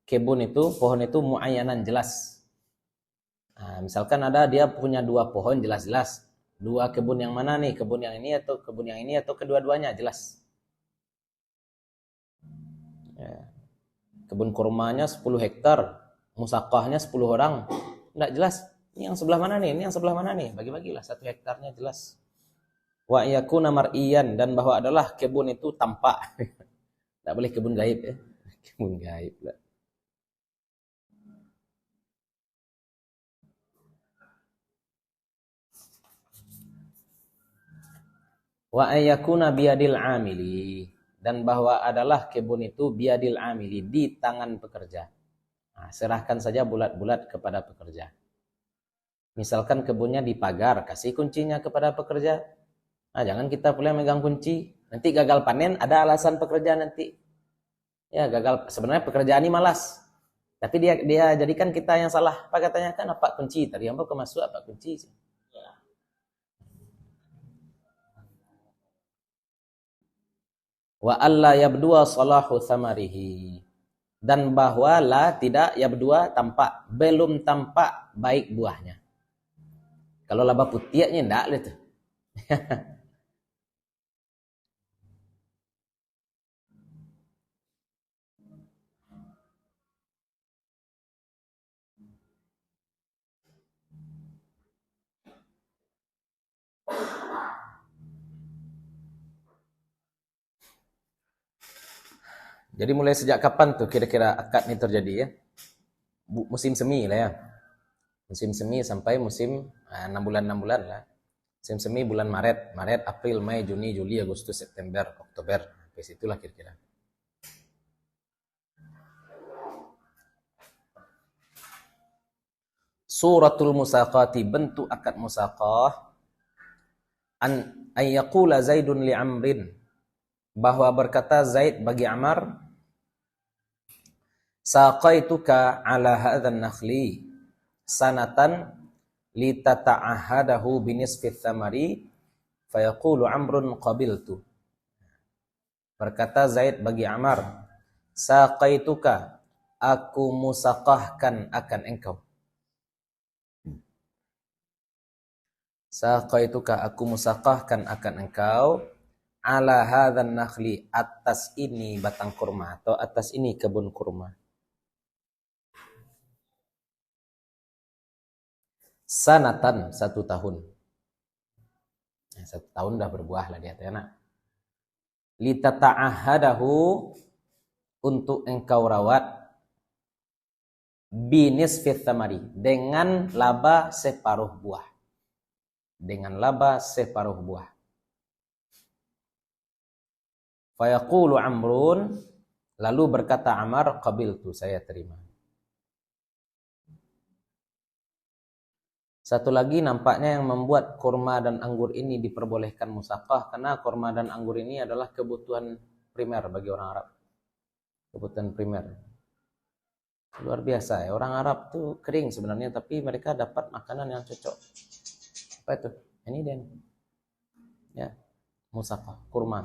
kebun itu, pohon itu muayyanan, jelas. Nah, misalkan ada dia punya 2 pohon jelas-jelas. 2 kebun yang mana nih? Kebun yang ini atau kebun yang ini atau kedua-duanya, jelas. Ya. Kebun kurmanya 10 hektar, musaqahnya 10 orang. Enggak jelas. Ini yang sebelah mana nih? Ini yang sebelah mana nih? Bagi-bagilah 1 hektarnya jelas. Wa yakuna mar'iyan, dan bahwa adalah kebun itu tampak. Tak boleh kebun gaib ya. Kebun gaib lah. Wa ayakuna biadil amili, dan bahwa adalah kebun itu biadil amili, di tangan pekerja. Nah, serahkan saja bulat-bulat kepada pekerja. Misalkan kebunnya dipagar, kasih kuncinya kepada pekerja. Nah, jangan kita pula megang kunci. Nanti gagal panen, ada alasan pekerja nanti. Ya, gagal. Sebenarnya pekerjaan ini malas. Tapi dia jadikan kita yang salah. Apa katanya? Kan apa kunci? Tadi apa kemasuk apa kunci? Wa alla yabdua salahu thamarihi, dan bahwa la tidak yabdua tampak, belum tampak baik buahnya. Kalau laba putihnya enggak lah tuh. Jadi mulai sejak kapan tuh kira-kira akad ini terjadi ya? Musim semi lah ya. Musim semi sampai musim 6 bulan lah. Musim semi bulan Maret, April, Mei, Juni, Juli, Agustus, September, Oktober. Sampai situlah kira-kira. Suratul musaqati, bentuk akad musaqah. An yaqula Zaidun li Amrin, bahwa berkata Zaid bagi Amar, saqaituka ala hadzal nakhli sanatan litata'ahadahu binisfi thamari, fayaqulu Amrun qabiltu. Berkata Zaid bagi Amar, saqaituka, aku musaqahkan akan engkau. Saqaituka, aku musaqahkan akan engkau, ala hadzal nakhli, atas ini batang kurma atau atas ini kebun kurma. Sanatan, 1 tahun. 1 tahun dah berbuah lah dia anak. Litata'ahadahu, untuk engkau rawat, binisfi thamari, dengan laba separuh buah. Dengan laba separuh buah. Fayaqulu Amrun, lalu berkata Amar, qabiltu, saya terima. Satu lagi nampaknya yang membuat kurma dan anggur ini diperbolehkan musaqah, karena kurma dan anggur ini adalah kebutuhan primer bagi orang Arab. Kebutuhan primer. Luar biasa ya, orang Arab tuh kering sebenarnya, tapi mereka dapat makanan yang cocok. Apa itu? Ini dia. Ya, musaqah, kurma.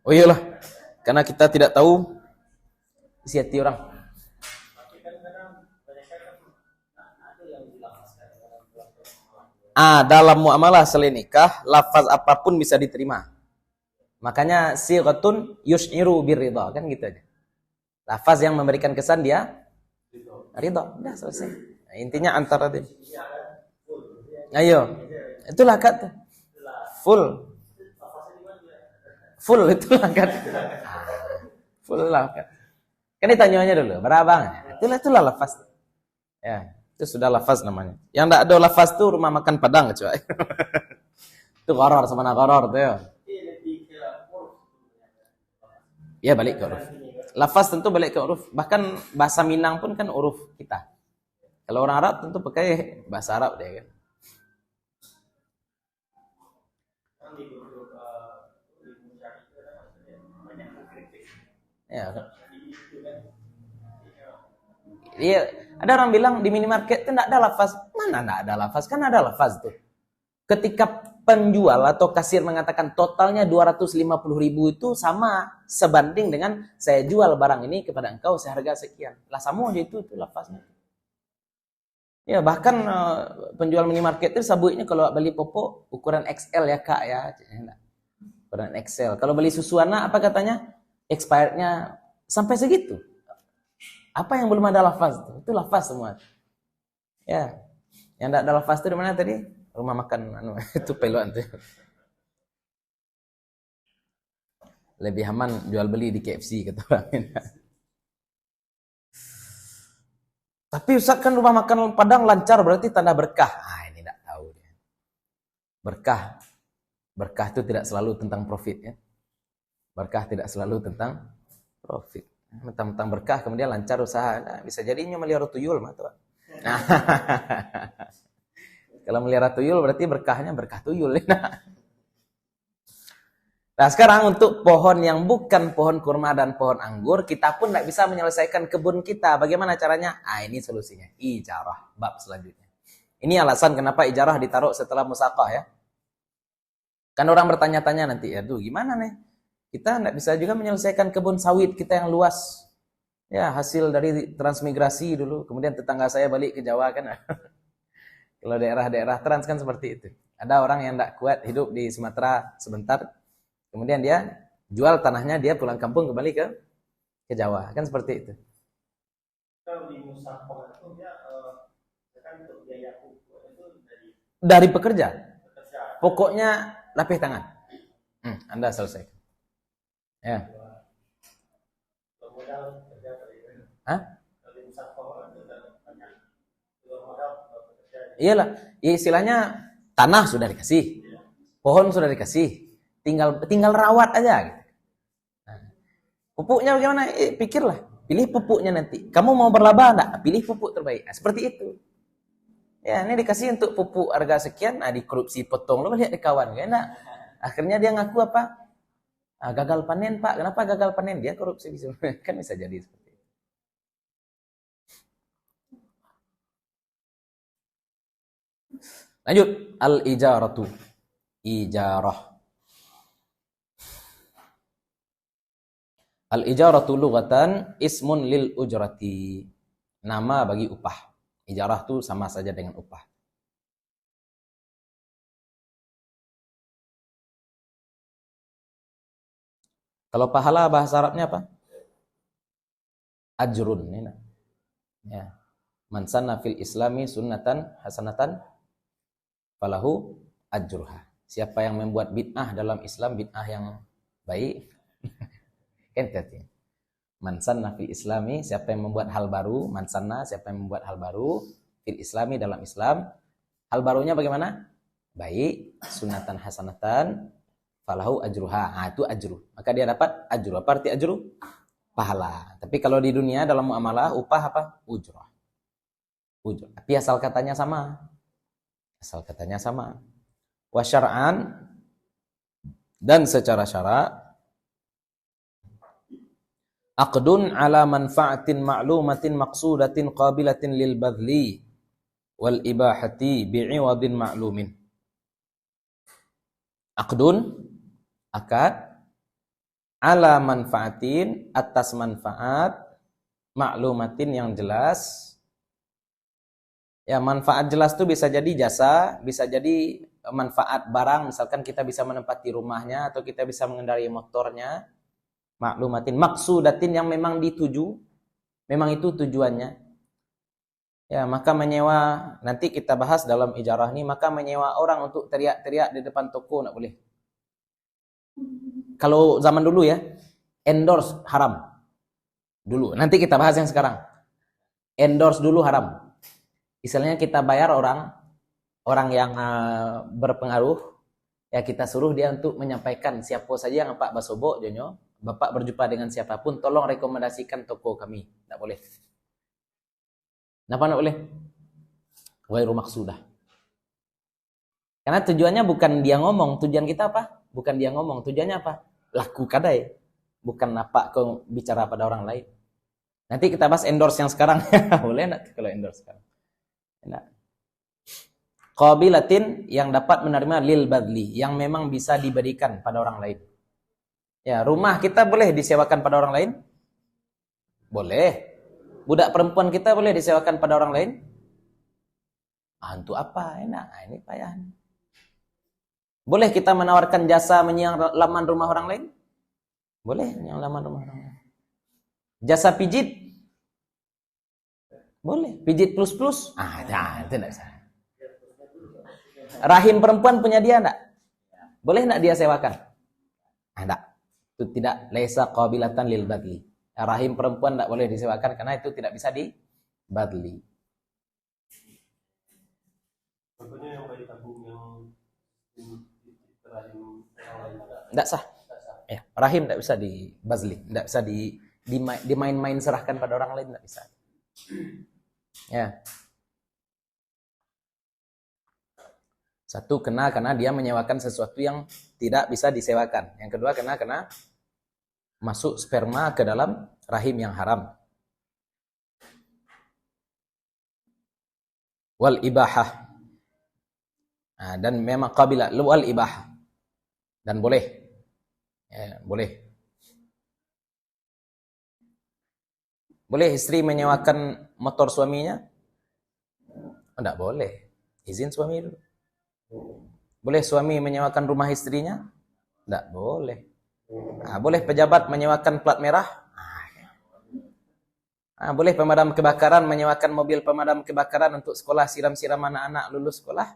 Oh iyalah, karena kita tidak tahu isi hati orang. Dalam muamalah selain nikah, lafaz apapun bisa diterima. Makanya sighatun yush'iru birridha, kan gitu aja. Lafaz yang memberikan kesan dia ridha, udah selesai. Nah, intinya antara dia. Ayo. Itulah akad. Full itulah akad. Full lah akad. Kan ditanyanya dulu, berapa? Itulah lafaz. Ya, itu sudah lafaz namanya. Yang enggak ada lafaz tuh rumah makan Padang coy. Itu gharar sama gharar tuh ya. Ya balik ke huruf. Lafaz tentu balik ke huruf. Bahkan bahasa Minang pun kan huruf kita. Kalau orang Arab tentu pakai bahasa Arab dia kan. Ya. Iya, ada orang bilang di minimarket itu enggak ada lafaz. Mana enggak ada lafaz? Kan ada lafaz tuh. Ketika penjual atau kasir mengatakan totalnya 250.000 itu sama sebanding dengan saya jual barang ini kepada engkau seharga sekian. Lah sama aja itu lafaznya. Ya, bahkan penjual minimarket itu sabuknya kalau beli popok ukuran XL ya Kak ya. Ukuran XL. Kalau beli susu anak apa katanya? Expirednya sampai segitu. Apa yang belum ada lafaz itu? Itu lafaz semua. Ya. Yang enggak ada lafaz itu di mana tadi? rumah makan itu peluan tuh. Lebih aman jual beli di KFC kata orang. Tapi Ustaz kan rumah makan Padang lancar berarti tanda berkah. Ini enggak tahu dia. Berkah itu tidak selalu tentang profit ya. Berkah tidak selalu tentang profit. Tentang berkah kemudian lancar usaha. Nah, bisa jadinya melihara tuyul mah tuh. Nah, kalau melihara tuyul berarti berkahnya berkah tuyul. Nah sekarang untuk pohon yang bukan pohon kurma dan pohon anggur, kita pun tidak bisa menyelesaikan kebun kita. Bagaimana caranya? Ini solusinya. Ijarah, bab selanjutnya. Ini alasan kenapa ijarah ditaruh setelah musaqah ya. Kan orang bertanya-tanya nanti, aduh gimana nih? Kita tidak bisa juga menyelesaikan kebun sawit kita yang luas. Ya hasil dari transmigrasi dulu. Kemudian tetangga saya balik ke Jawa kan. Kalau daerah-daerah trans kan seperti itu. Ada orang yang tidak kuat hidup di Sumatera sebentar. Kemudian dia jual tanahnya, dia pulang kampung kembali ke Jawa. Kan seperti itu. Kalau di musaqah itu dia kan untuk biaya pupuk itu dari pekerja. Pokoknya lapih tangan. Anda selesai. Ya. Modal kerja tadi. Hah? Kalau di musaqah itu banyak. Modal kerja. Iyalah, istilahnya tanah sudah dikasih. Pohon sudah dikasih. Tinggal rawat aja gitu. Nah, pupuknya bagaimana? Pikirlah, pilih pupuknya nanti. Kamu mau berlaba enggak? Pilih pupuk terbaik. Nah, seperti itu. Ya, ini dikasih untuk pupuk harga sekian, dikorupsi potong. Lo lihat di kawan, kan enak. Akhirnya dia ngaku apa? Gagal panen, Pak. Kenapa gagal panen? Dia korupsi bisa. Kan bisa jadi seperti itu. Lanjut, al-ijaratu. Ijarah. Al-ijaratu lughatan ismun lil ujrati. Nama bagi upah. Ijarah itu sama saja dengan upah. Kalau pahala bahasa Arabnya apa? Ajrun. Ya. Man sanna fil islami sunnatan hasanatan falahu ajruha. Siapa yang membuat bid'ah dalam Islam, bid'ah yang baik, ente. Man sanna fil islami, siapa yang membuat hal baru, man sanna, siapa yang membuat hal baru fil islami dalam Islam. Hal barunya bagaimana? Baik, sunatan hasanatan falahu ajruha. Itu ajru. Maka dia dapat ajru. Apa arti ajru? Pahala. Tapi kalau di dunia dalam muamalah upah apa? Ujrah. Ujrah. Tapi asal katanya sama. Asal katanya sama. Wa syar'an, dan secara syara' aqdun ala manfa'atin ma'lumatin maqsudatin qabilatin lil badli wal ibahati bi'iwadin ma'lumin. Aqdun, akad, ala manfaatin, atas manfaat, maklumatin yang jelas. Ya, manfaat jelas itu bisa jadi jasa, bisa jadi manfaat barang, misalkan kita bisa menempati rumahnya atau kita bisa mengendarai motornya. Maklumatin, maksudatin yang memang dituju, memang itu tujuannya. Ya, maka menyewa, nanti kita bahas dalam ijarah ini, maka menyewa orang untuk teriak-teriak di depan toko enggak boleh. Kalau zaman dulu ya, endorse haram. Dulu, nanti kita bahas yang sekarang. Endorse dulu haram. Misalnya kita bayar orang yang berpengaruh, ya kita suruh dia untuk menyampaikan siapa saja yang Pak Basobo, Jonyo, Bapak berjumpa dengan siapapun, tolong rekomendasikan toko kami. Tidak boleh. Kenapa tidak boleh? Ghairu maksudah. Karena tujuannya bukan dia ngomong, tujuan kita apa? Bukan dia ngomong, tujuannya apa? Laku kadai. Bukan apa kau bicara pada orang lain. Nanti kita bahas endorse yang sekarang. Boleh enggak kalau endorse sekarang? Enak. Qabilatin, yang dapat menerima lil badli, yang memang bisa diberikan pada orang lain. Ya, rumah kita boleh disewakan pada orang lain? Boleh. Budak perempuan kita boleh disewakan pada orang lain? Untuk apa? Enak. Ini payah. Boleh kita menawarkan jasa menyiang laman rumah orang lain? Boleh menyiang laman rumah orang lain. Jasa pijit? Boleh. Pijit plus-plus? Itu enggak bisa. Rahim perempuan punya dia enggak? Boleh enggak dia sewakan? Enggak. Itu tidak laisa qabilatan lil badli. Rahim perempuan enggak boleh disewakan karena itu tidak bisa dibadli. Contohnya yang bayi tabung yang rahim enggak sah. Ya, rahim enggak bisa dibazli, enggak bisa dimain-main serahkan pada orang lain, enggak bisa. Ya. Satu, karena dia menyewakan sesuatu yang tidak bisa disewakan. Yang kedua, karena masuk sperma ke dalam rahim yang haram. Wal ibahah. Nah, dan memang qabila wal ibahah. Dan boleh. Ya, boleh. Boleh istri menyewakan motor suaminya? Enggak boleh. Izin suami dulu. Boleh suami menyewakan rumah istrinya? Enggak boleh. Nah, boleh pejabat menyewakan plat merah? Nah, boleh pemadam kebakaran menyewakan mobil pemadam kebakaran untuk sekolah siram-siram anak-anak lulus sekolah?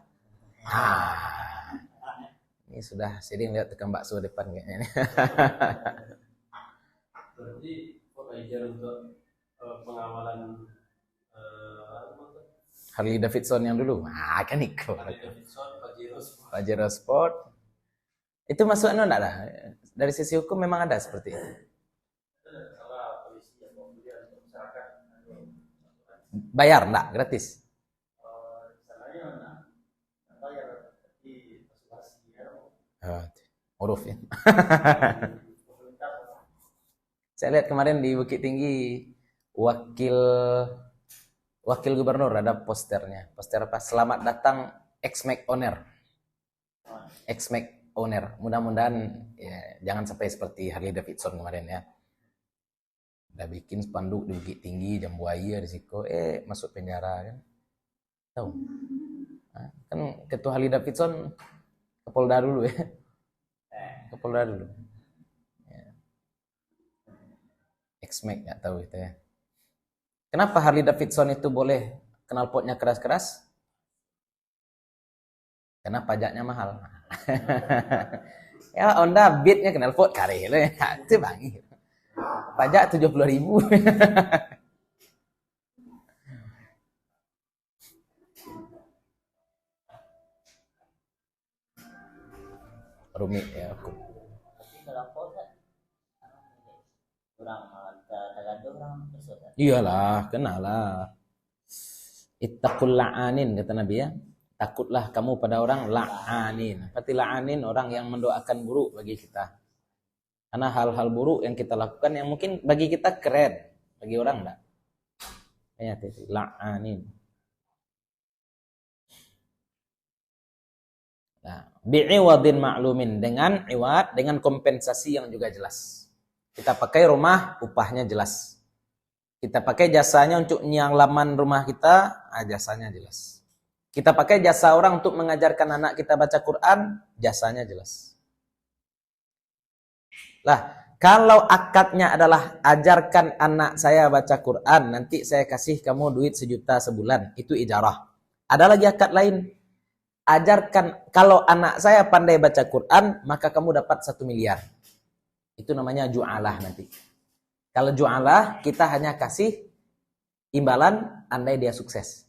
Ini sudah sering lihat tukang bakso depan kayaknya. Berarti pengajar untuk pengawalan Harley Davidson yang dulu. Kan ikut. Harley Davidson, Pajero Sport. Itu masuk enggak lah. Dari sisi hukum memang ada seperti itu. Bayar enggak? Gratis? Huruf ya. Saya lihat kemarin di Bukit Tinggi wakil gubernur ada posternya. Poster apa? Selamat datang ex-Mac owner. Ex-Mac owner. Mudah-mudahan ya, jangan sampai seperti Harley Davidson kemarin ya. Udah bikin spanduk di Bukit Tinggi, jam buaya risiko masuk penjara kan. Tahu? Nah, kan ketua Harley Davidson ke Polda dulu ya. Ke Polda dulu. Ya. Ex-Mac enggak tahu itu ya. Kenapa Harley Davidson itu boleh knalpotnya keras-keras? Karena pajaknya mahal. Ya Honda Beat-nya knalpot kare le. Itu bangi. Pajak 70.000. Rumit ya aku. Iyalah, kenalah. Ittaqul la'anin kata Nabi ya. Takutlah kamu pada orang la'anin. Berarti la'anin orang yang mendoakan buruk bagi kita. Karena hal-hal buruk yang kita lakukan yang mungkin bagi kita keren, bagi orang enggak. Ya, la'anin. Nah, bi'iwadin ma'lumin, dengan iwad, dengan kompensasi yang juga jelas. Kita pakai rumah, upahnya jelas. Kita pakai jasanya untuk nyalaman rumah kita, jasanya jelas. Kita pakai jasa orang untuk mengajarkan anak kita baca Quran, jasanya jelas. Lah, kalau akadnya adalah ajarkan anak saya baca Quran, nanti saya kasih kamu duit 1 juta sebulan, itu ijarah. Ada lagi akad lain. Ajarkan, kalau anak saya pandai baca Quran, maka kamu dapat 1 miliar. Itu namanya ju'alah nanti. Kalau ju'alah, kita hanya kasih imbalan andai dia sukses.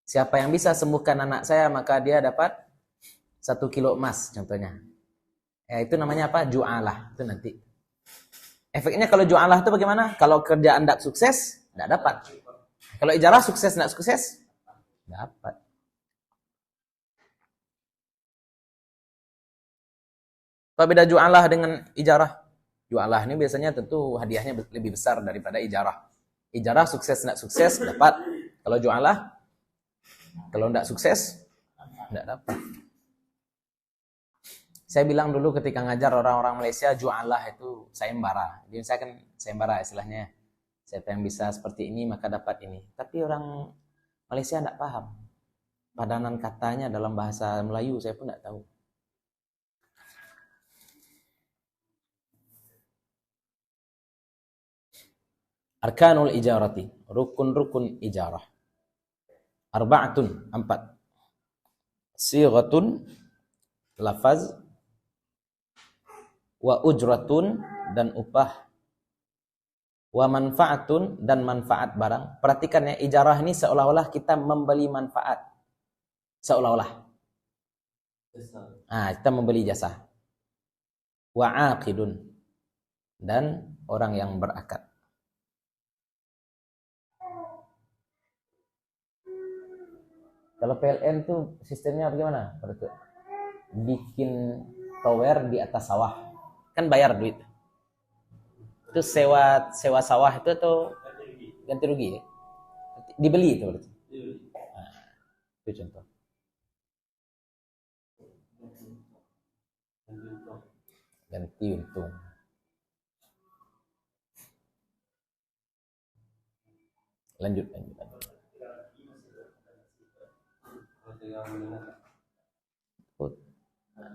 Siapa yang bisa sembuhkan anak saya, maka dia dapat 1 kilo emas contohnya. Ya, itu namanya apa? Ju'alah. Itu nanti. Efeknya kalau ju'alah itu bagaimana? Kalau kerjaan tidak sukses, tidak dapat. Kalau ijarah sukses, tidak sukses, dapat. Apa beda ju'alah dengan ijarah? Ju'alah ini biasanya tentu hadiahnya lebih besar daripada ijarah. Ijarah sukses tidak sukses dapat. Kalau ju'alah, kalau tidak sukses, tidak dapat. Saya bilang dulu ketika ngajar orang-orang Malaysia, ju'alah itu sayembara. Jadi saya kan sayembara istilahnya. Siapa yang bisa seperti ini maka dapat ini. Tapi orang Malaysia tidak paham. Padanan katanya dalam bahasa Melayu saya pun tidak tahu. Arkanul ijarati, rukun-rukun ijarah. Arba'atun, 4. Sighatun lafaz, wa ujratun dan upah, wa manfaatun dan manfaat barang. Perhatikan ya, ijarah ini seolah-olah kita membeli manfaat. Seolah-olah. Kita membeli jasa. Wa aqidun dan orang yang berakad. Kalau PLN tuh sistemnya bagaimana? Bikin tower di atas sawah. Kan bayar duit. Itu sewa sawah itu atau ganti rugi ya? Dibeli itu berarti. Itu contoh. Ganti untung. Lanjut.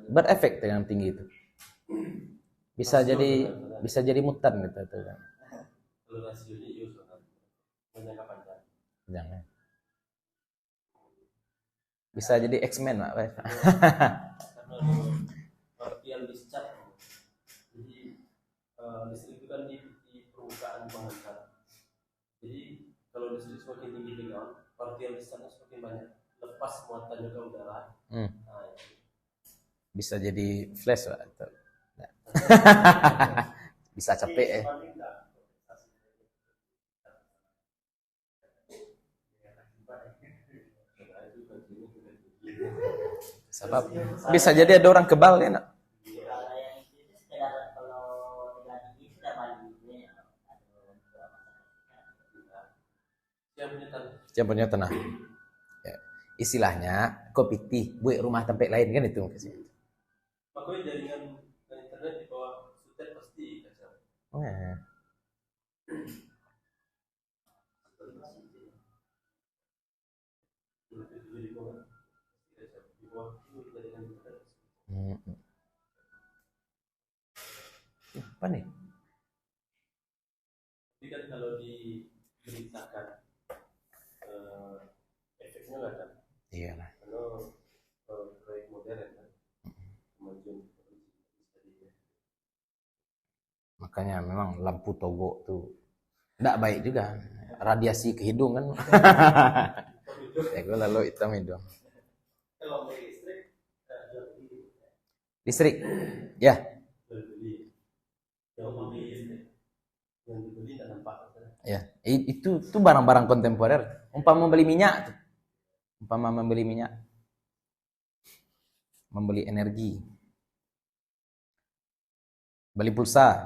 Berefek dengan tinggi itu. Bisa jadi mutan gitu tuh kan. Jangan. Bisa jadi X-Men, Pak. Partial discharge. Jadi listrik itu kan di permukaan menghantar. Jadi kalau listrik semakin tinggi tegang, partial discharge semakin banyak. Lepas muatannya ke udara. Bisa jadi flash, Pak. Bisa capek ya. Sebab bisa jadi ada orang kebal ya, nak. Yang punya tanah. Ya. Istilahnya kopiti, buat rumah tempat lain kan itu. Makanya jaringan internet di bawah sutet pasti kacau. Apa nih? Tapi kan kalau diberitakan efeknya nggak ada. Iyalah. Kalau proyek modern kan kemajuan. Makanya memang lampu togo tuh tidak baik juga, radiasi ke hidung kan. Ya gue lalu hitam hidung. Kalau Listrik, ya. Yang dibeli tidak nampak. Ya, itu barang-barang kontemporer. Umpama membeli minyak tuh. Membeli energi, beli pulsa,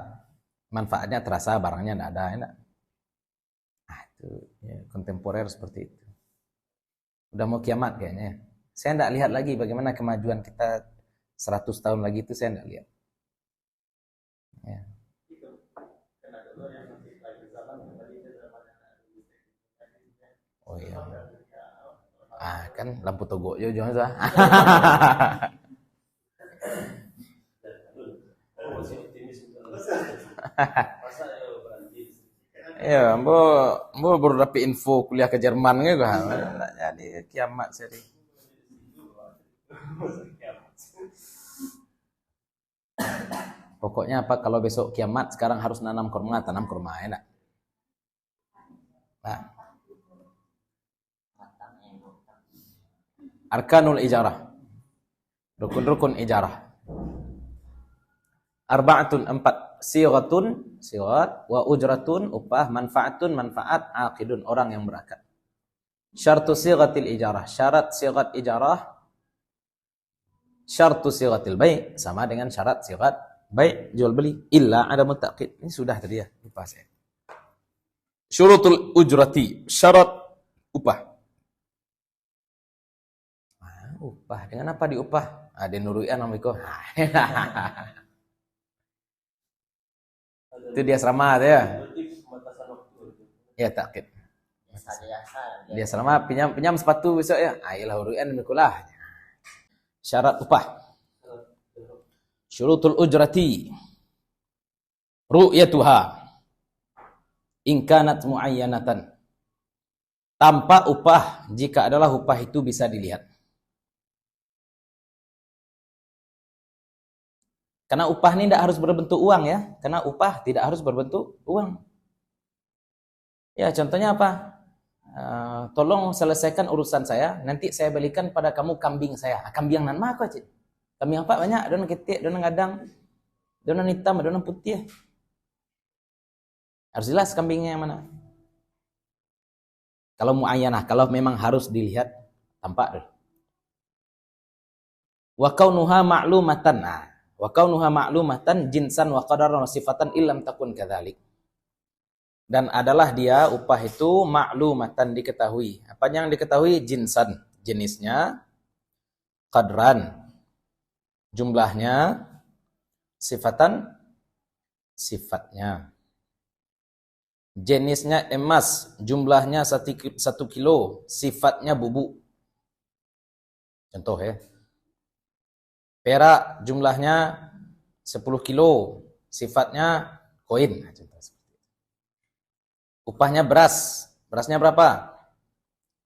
manfaatnya terasa, barangnya tidak ada, enak. Itu ya, kontemporer seperti itu. Udah mau kiamat kayaknya. Saya tidak lihat lagi bagaimana kemajuan kita 100 tahun lagi itu, saya tidak lihat. Ya. Oh iya. Kan lampu togo jo jangan sah. Ya, mbok baru dapat info kuliah ke Jerman gitu kan. Jadi kiamat seri. Pokoknya apa, kalau besok kiamat sekarang harus tanam kurma enak. Nah. Arkanul ijarah. Rukun-rukun ijarah. Arba'atun 4. Sighat, wa ujratun upah, manfaatun manfaat, aqidun orang yang berakad. Syartu sighatil ijarah. Syarat sighat ijarah. Syartu sighatil bai' sama dengan syarat sighat bai' jual beli. Illa ada muttaqid. Ini sudah tadi ya, lupa saya. Syurutul ujrati. Syarat upah. Upah dengan apa diupah? Ada nuruian amiko. Itu dia asrama ya. Ya takkid. Dia asrama pinjam sepatu besok ya. Ayolah nuruian amikulah. Syarat upah. Syurutul ujrati. Ru'yatuha. In kanat muayyanatan. Tanpa upah jika adalah upah itu bisa dilihat. Karena upah ini tidak harus berbentuk uang ya. Karena upah tidak harus berbentuk uang. Ya, contohnya apa? Tolong selesaikan urusan saya, nanti saya belikan pada kamu kambing saya. Kambing nan mah aku aja. Kambing apa banyak? Donan ketik, donan gadang, donan hitam, donan putih. Harus jelas kambingnya yang mana. Kalau muayyanah, kalau memang harus dilihat tampak deh. Wa kaunuha ma'lumatan. Wa kaunuha ma'lumatan jinsan wa qadaran wa sifatan illam takun kadzalik. Dan adalah dia upah itu maklumatan diketahui. Apa yang diketahui? Jinsan, jenisnya, qadran, jumlahnya, sifatan, sifatnya. Jenisnya emas, jumlahnya 1 kilo, sifatnya bubuk. Contoh ya. Perak, jumlahnya 10 kilo, sifatnya koin. Contoh. Upahnya beras. Berasnya berapa?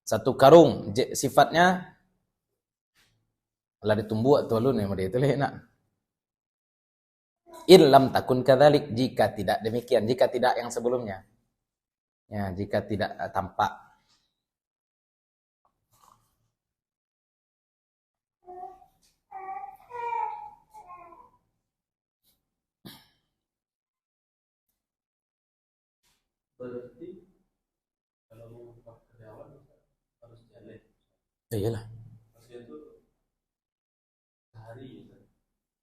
1 karung. Sifatnya lah ditumbuk atau lu nih dia itu enak. Illam takun kadzalik, jika tidak demikian, jika tidak yang sebelumnya. Ya, jika tidak tampak. Berarti kalau mau upah karyawan harus jalan. Iyalah. Maksudnya itu sehari gitu.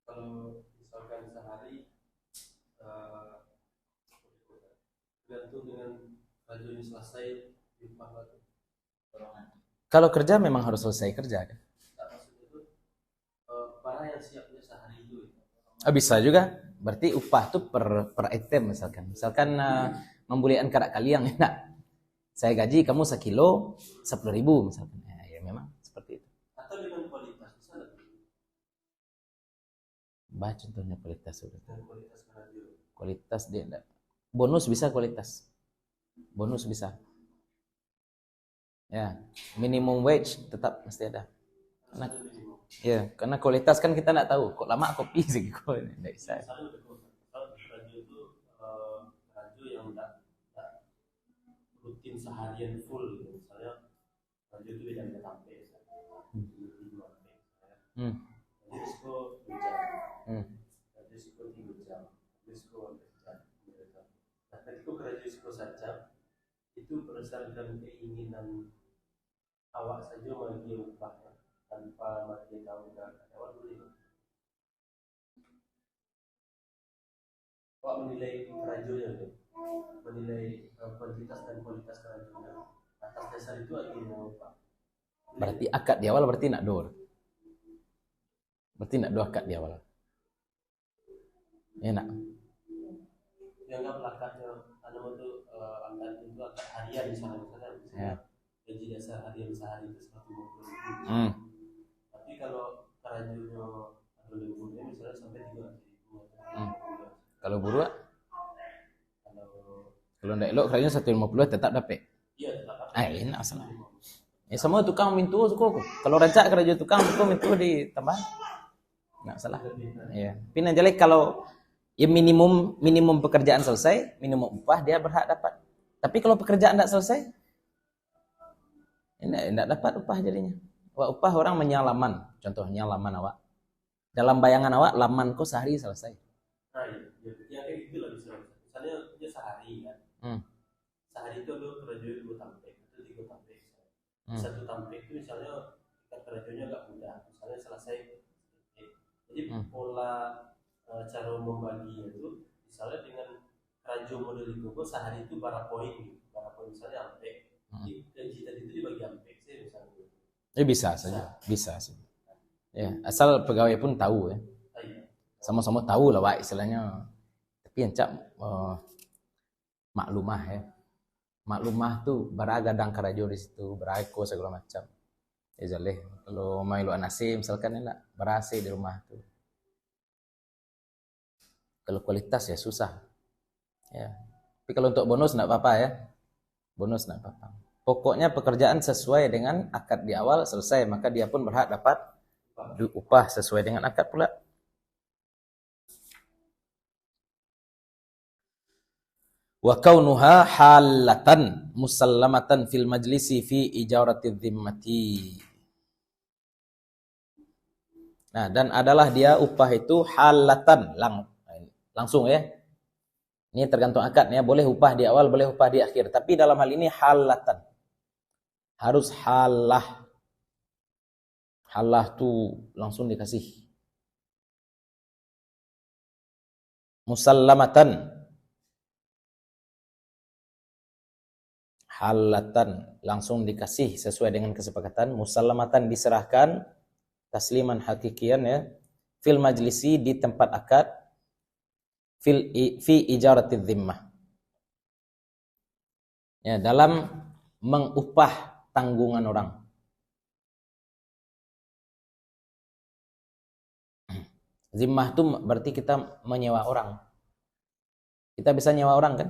Kalau misalkan sehari tergantung dengan rajulnya selesai upah lagi. Kalau kerja memang harus selesai kerja kan? Maksudnya itu para yang siapnya sehari itu. Bisa juga. Berarti upah tuh per item misalkan. Misalkan membulikan karak kaliang enggak. Saya gaji kamu 1 kilo 10.000 misalkan. Ya memang seperti itu. Atau dengan kualitas misalnya. Bah contohnya kualitas sudah. Kualitas radio. Kualitas dia enggak. Bonus bisa kualitas. Bonus bisa. Ya, minimum wage tetap mesti ada. Karena kualitas kan kita enggak tahu. Kok lama kopi sih kok enggak bisa. Radio itu radio yang enggak rutin seharian full gitu. Misalnya radio itu beda sampai jadi risiko 2 jam, risiko 3 jam, risiko 4 jam. Nah, ketika kerja risiko saja itu berdasarkan keinginan awak saja bagi upahnya tanpa bagi tahu karyawan dulu. Awak menilai kerajunya gitu. Menilai kuantitas dan kualitas kerajunya atas dasar itu akhirnya upah. Berarti akad di awal berarti nak dor. Berarti nak dua akad di awal. Enak. Dianggap akadnya ada itu akad itu akad harian misalnya Ya. Gaji dasar harian sehari itu 150.000. Tapi kalau kerajunya atau lemburnya misalnya sampai 300.000. Kalau buruh? Kalau ndak elok kerjanya 150 tetap dapat. Iya, tetap. Enak salah. Ya semua tukang mintu suku. Kalau rancak kerja tukang suku mintu ditambah. Enggak salah. Iya. Tapi jelek kalau ya minimum pekerjaan selesai, minimum upah dia berhak dapat. Tapi kalau pekerjaan enggak selesai, enggak dapat upah jadinya. Upah orang menyalaman, contohnya laman awak. Dalam bayangan awak lamanku sehari selesai. Nah, ya kayak gitu lah misalnya dia sehari kan. Sehari itu ada kerja 2 tampek atau 3 tampek. Satu tampek itu misalnya tingkat kerjanya agak mudah, misalnya selesai. Jadi pola cara membaginya itu misalnya dengan kerja model itu sehari itu berapa poin misalnya ampek. Jadi gaji tadi itu dibagi ampek sih misalnya. Bisa saja, bisa sih. Ya, asal pegawai pun tahu ya. Sama-sama tahu lah Pak istilahnya. Tapi yang cak maklumah ya. Maklumah tuh beragadang karajo di situ, berako segala macam. Ya jaleh kalau mailu nasi misalkan enak berasi di rumah tuh. Kalau kualitas ya susah. Ya. Tapi kalau untuk bonus enggak apa-apa ya. Bonus enggak apa-apa. Pokoknya pekerjaan sesuai dengan akad di awal selesai, maka dia pun berhak dapat upah sesuai dengan akad pula. Wa kaunuha halatan musallamatan fil majlisi fi ijarati dhimmati. Nah, dan adalah dia upah itu halatan, langsung ya. Ini tergantung akad ya, boleh upah di awal, boleh upah di akhir. Tapi dalam hal ini halatan. Harus halah. Halah tuh langsung dikasih. Musallamatan. Halatan langsung dikasih sesuai dengan kesepakatan. Musallamatan diserahkan. Tasliman hakikian ya. Fil majlisi di tempat akad. Fi ijaratid dhimmah. Ya, dalam mengupah tanggungan orang. Zimmah itu berarti kita menyewa orang. Kita bisa nyewa orang kan?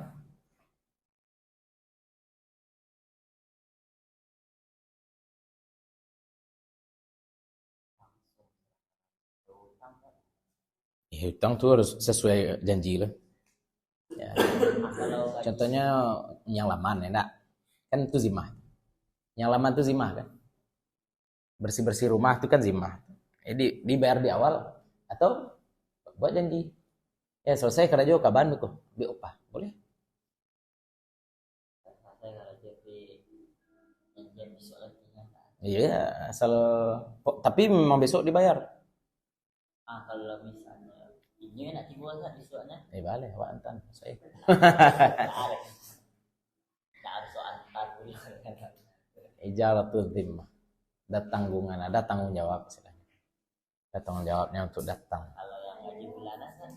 Ya, hutang tuh harus sesuai janji lah. Ya. Contohnya nyalaman, enggak? Kan itu zimmah. Nyalaman itu zimmah kan? Bersih-bersih rumah itu kan zimmah. Jadi dibayar di awal atau buat janji. Ya selesai kerja juga kaban tuh, bi upah. Boleh? Iya, asal tapi memang besok dibayar. Kalau misalnya ini nak timbul kan besoknya. Boleh, awak antan saya. Tak harus antar pula. Ijaratul dhimmah. Ada tanggungan, ada tanggung jawab istilahnya. Ada tanggung jawabnya untuk datang. Kalau yang gaji bulanan kan?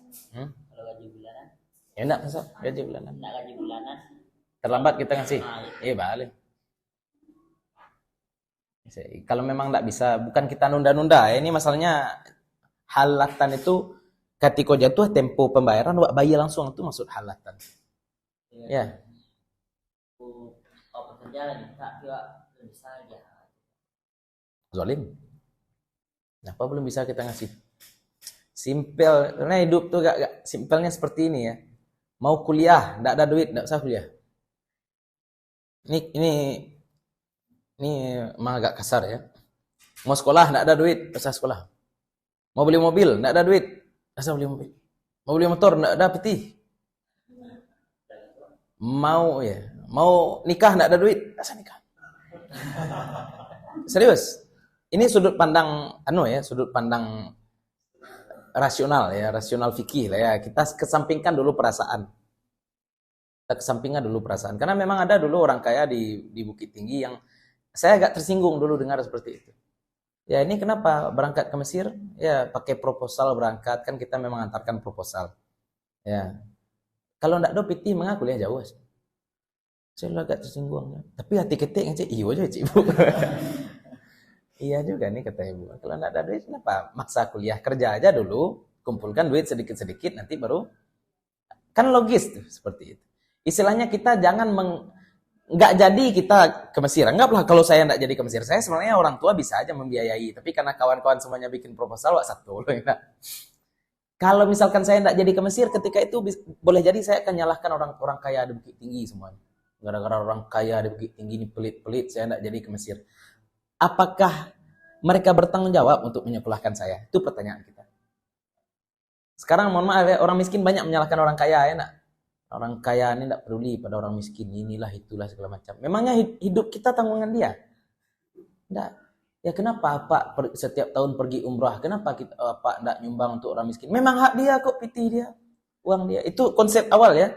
Kalau gaji bulanan? Ya enggak, masa gaji bulanan. Nak gaji bulanan? Terlambat kita ngasih. Boleh. Kalau memang enggak bisa, bukan kita nunda-nunda. Ini masalahnya halatan itu ketika jatuh tempo pembayaran wak bayar langsung itu maksud halatan. Ya. Oh, pekerja lagi tak juga bisa aja. Zalim. Kenapa belum bisa kita ngasih? Simpel, karena hidup tuh gak simpelnya seperti ini ya. Mau kuliah, enggak ada duit, enggak usah kuliah. Ini emang agak kasar ya. Mau sekolah, enggak ada duit, enggak usah sekolah. Mau beli mobil, enggak ada duit, enggak usah beli mobil. Mau beli motor, enggak ada peti. Mau nikah, enggak ada duit, enggak usah nikah. Serius. Ini sudut pandang sudut pandang rasional ya, rasional fikih lah ya. Kita kesampingkan dulu perasaan. Karena memang ada dulu orang kaya di Bukit Tinggi yang saya agak tersinggung dulu dengar seperti itu. Ya ini kenapa berangkat ke Mesir? Ya pakai proposal berangkat, kan kita memang antarkan proposal. Ya. Kalau enggak ada piti mengaku ya jauh. Saya agak tersinggung. Tapi hati ketik aja, iya aja Ibu. Iya juga nih kata Ibu. Kalau enggak ada duit kenapa maksa kuliah, kerja aja dulu, kumpulkan duit sedikit-sedikit nanti baru kan logis tuh seperti itu. Istilahnya kita jangan nggak jadi kita ke Mesir. Anggaplah kalau saya nggak jadi ke Mesir, saya sebenarnya orang tua bisa aja membiayai. Tapi karena kawan-kawan semuanya bikin proposal, satu loh ya. Kalau misalkan saya nggak jadi ke Mesir, ketika itu boleh jadi saya akan nyalahkan orang kaya di Bukit Tinggi semuanya. Gara-gara orang kaya di Bukit Tinggi ini pelit-pelit, saya nggak jadi ke Mesir. Apakah mereka bertanggung jawab untuk menyekolahkan saya? Itu pertanyaan kita. Sekarang mohon maaf ya, orang miskin banyak menyalahkan orang kaya ya nak. Orang kaya ini tidak peduli pada orang miskin, inilah itulah segala macam. Memangnya hidup kita tanggungan dia? Tidak. Ya kenapa Pak setiap tahun pergi umrah? Kenapa Pak tidak nyumbang untuk orang miskin? Memang hak dia kok, pitih dia, uang dia. Itu konsep awal ya.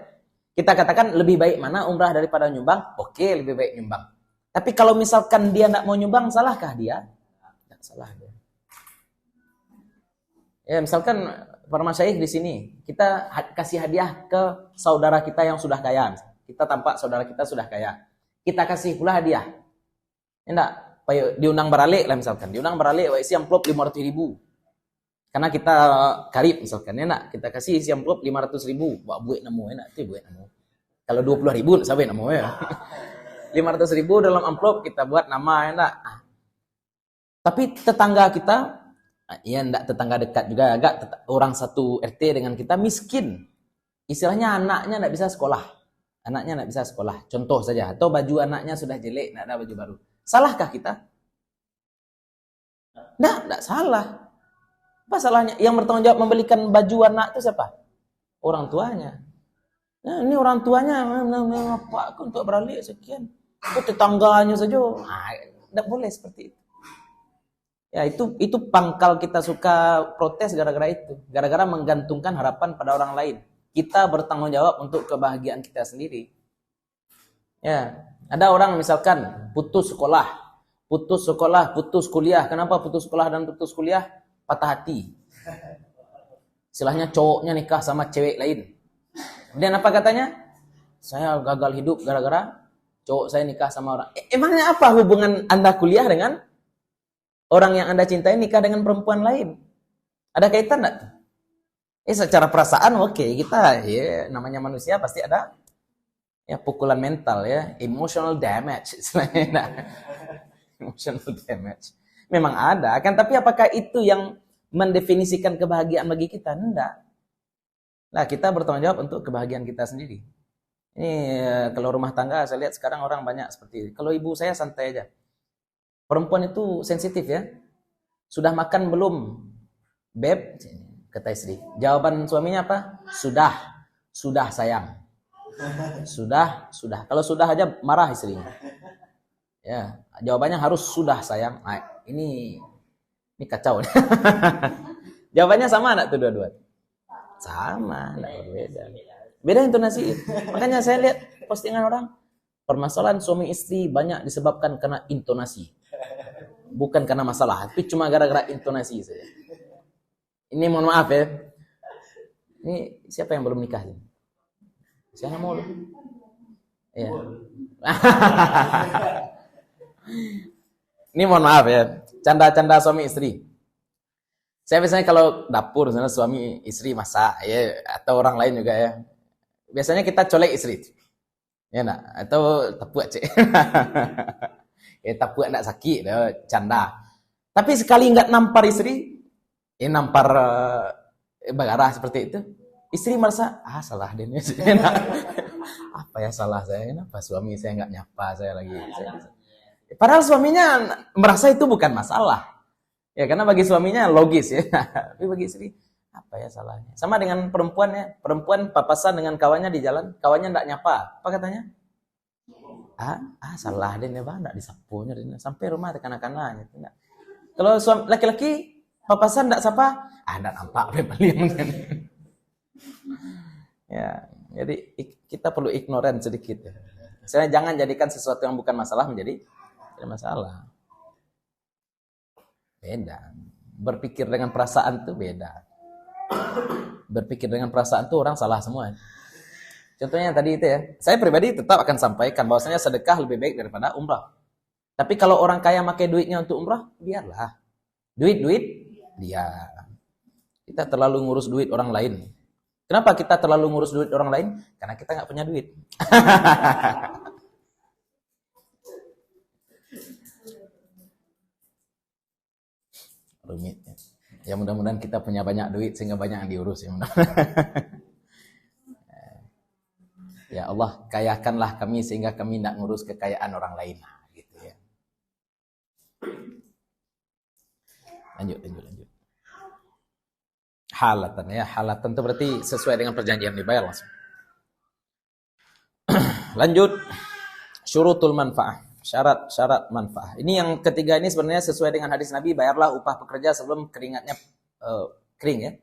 Kita katakan lebih baik mana umrah daripada nyumbang? Oke, lebih baik nyumbang. Tapi kalau misalkan dia tidak mau nyumbang, salahkah dia? Tidak salah dia. Ya misalkan para masyayikh di sini, kita kasih hadiah ke saudara kita yang sudah kaya. Kita tampak saudara kita sudah kaya. Kita kasih pula hadiah. Enggak, diundang beralik lah misalkan. Diundang beralik, isi amplop 500.000. Karena kita karib misalkan, enak. Kita kasih isi amplop 500.000. Buat buat nemu, enak. Itu buat nemu. Kalau 20.000, sampai nemu ya. 500.000 dalam amplop kita buat nama, enak. Tapi tetangga kita, ya enggak tetangga dekat juga, agak orang satu RT dengan kita miskin. Istilahnya anaknya enggak bisa sekolah. Anaknya nggak bisa sekolah, contoh saja. Atau baju anaknya sudah jelek, nggak ada baju baru. Salahkah kita? Nggak salah. Apa salahnya? Yang bertanggung jawab membelikan baju anak itu siapa? Orang tuanya. Nah, ini orang tuanya, Pak, untuk beralih sekian. Itu tetangganya saja. Nah, tidak boleh seperti itu. Ya, itu pangkal kita suka protes gara-gara itu. Gara-gara menggantungkan harapan pada orang lain. Kita bertanggung jawab untuk kebahagiaan kita sendiri. Ya, ada orang misalkan putus sekolah, putus kuliah. Kenapa putus sekolah dan putus kuliah? Patah hati. Istilahnya cowoknya nikah sama cewek lain. Dan apa katanya? Saya gagal hidup gara-gara cowok saya nikah sama orang. Emangnya apa hubungan Anda kuliah dengan orang yang Anda cintai nikah dengan perempuan lain? Ada kaitan enggak? Secara perasaan oke, kita ya namanya manusia pasti ada ya pukulan mental ya, emotional damage istilahnya. Nah, emotional damage. Memang ada, kan tapi apakah itu yang mendefinisikan kebahagiaan bagi kita? Enggak. Nah, kita bertanggung jawab untuk kebahagiaan kita sendiri. Ini kalau rumah tangga saya lihat sekarang orang banyak seperti ini. Kalau ibu saya santai aja. Perempuan itu sensitif ya. Sudah makan belum? Beb, kata istri. Jawaban suaminya apa? Sudah sayang. Sudah. Kalau sudah aja marah istrinya. Ya, jawabannya harus sudah sayang. Nah, ini kacau. Jawabannya sama enggak tuh dua-dua? Sama, enggak berbeda. Beda intonasi. Makanya saya lihat postingan orang, permasalahan suami istri banyak disebabkan karena intonasi. Bukan karena masalah, tapi cuma gara-gara intonasi saja. Ini mohon maaf ya. Ini siapa yang belum nikah? Saya mau loh. Iya. Ini mohon maaf ya. Canda-canda suami istri. Saya biasanya kalau dapur sana suami istri masak ya, atau orang lain juga ya. Biasanya kita colek istri. Ya enggak? Atau tepuk cek. Ya tepuk enggak sakit, canda. Tapi sekali enggak nampar istri, nampar bagarah seperti itu, istri merasa, salah deh. Apa ya salah saya? Kenapa suami saya enggak nyapa saya lagi? Padahal suaminya merasa itu bukan masalah. Ya karena bagi suaminya logis ya. Tapi bagi istri, apa ya salahnya? Sama dengan perempuan ya. Perempuan papasan dengan kawannya di jalan, kawannya enggak nyapa. Apa katanya? Salah deh Bang, enggak disapunya sampai rumah tekan-tekan gitu. Kalau suami laki-laki papasan enggak sapa, enggak nampak beliau. Ya, jadi kita perlu ignoran sedikit ya. Misalnya jangan jadikan sesuatu yang bukan masalah menjadi masalah. Beda. Berpikir dengan perasaan itu beda. Berpikir dengan perasaan itu orang salah semua. Contohnya tadi itu ya. Saya pribadi tetap akan sampaikan bahwasanya sedekah lebih baik daripada umrah. Tapi kalau orang kaya pakai duitnya untuk umrah, biarlah. Duit dia. Kita terlalu ngurus duit orang lain. Kenapa kita terlalu ngurus duit orang lain? Karena kita nggak punya duit. Rumit ya. Ya mudah-mudahan kita punya banyak duit sehingga banyak yang diurus ya. Ya Allah, kayakanlah kami sehingga kami tidak ngurus kekayaan orang lain. Gitu ya. Lanjut. Halatan ya. Halatan itu berarti sesuai dengan perjanjian dibayar langsung. Lanjut. Syurutul manfaah. Syarat manfaah. Ini yang ketiga ini sebenarnya sesuai dengan hadis Nabi, bayarlah upah pekerja sebelum keringatnya kering ya.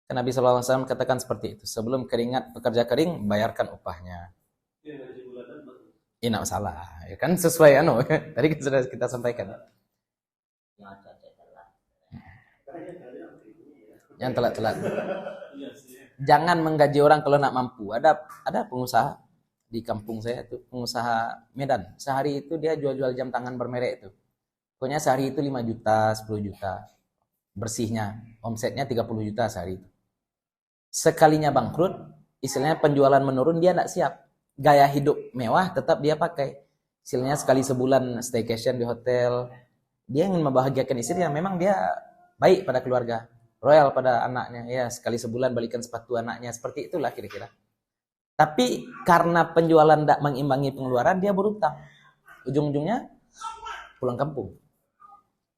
Karena Nabi SAW katakan seperti itu. Sebelum keringat pekerja kering, bayarkan upahnya. Ini enggak masalah. Ya kan sesuai tadi sudah kita sampaikan. Yang telat-telat. Jangan menggaji orang kalau nak mampu. Ada pengusaha di kampung saya itu, pengusaha Medan. Sehari itu dia jual-jual jam tangan bermerek itu. Pokoknya sehari itu 5 juta, 10 juta. Bersihnya, omsetnya 30 juta sehari itu. Sekalinya bangkrut, istilahnya penjualan menurun, dia enggak siap. Gaya hidup mewah tetap dia pakai. Istilahnya sekali sebulan staycation di hotel. Dia ingin membahagiakan istrinya, memang dia baik pada keluarga. Royal pada anaknya, ya sekali sebulan balikan sepatu anaknya, seperti itulah kira-kira. Tapi karena penjualan tidak mengimbangi pengeluaran, dia berutang. Ujung-ujungnya pulang kampung.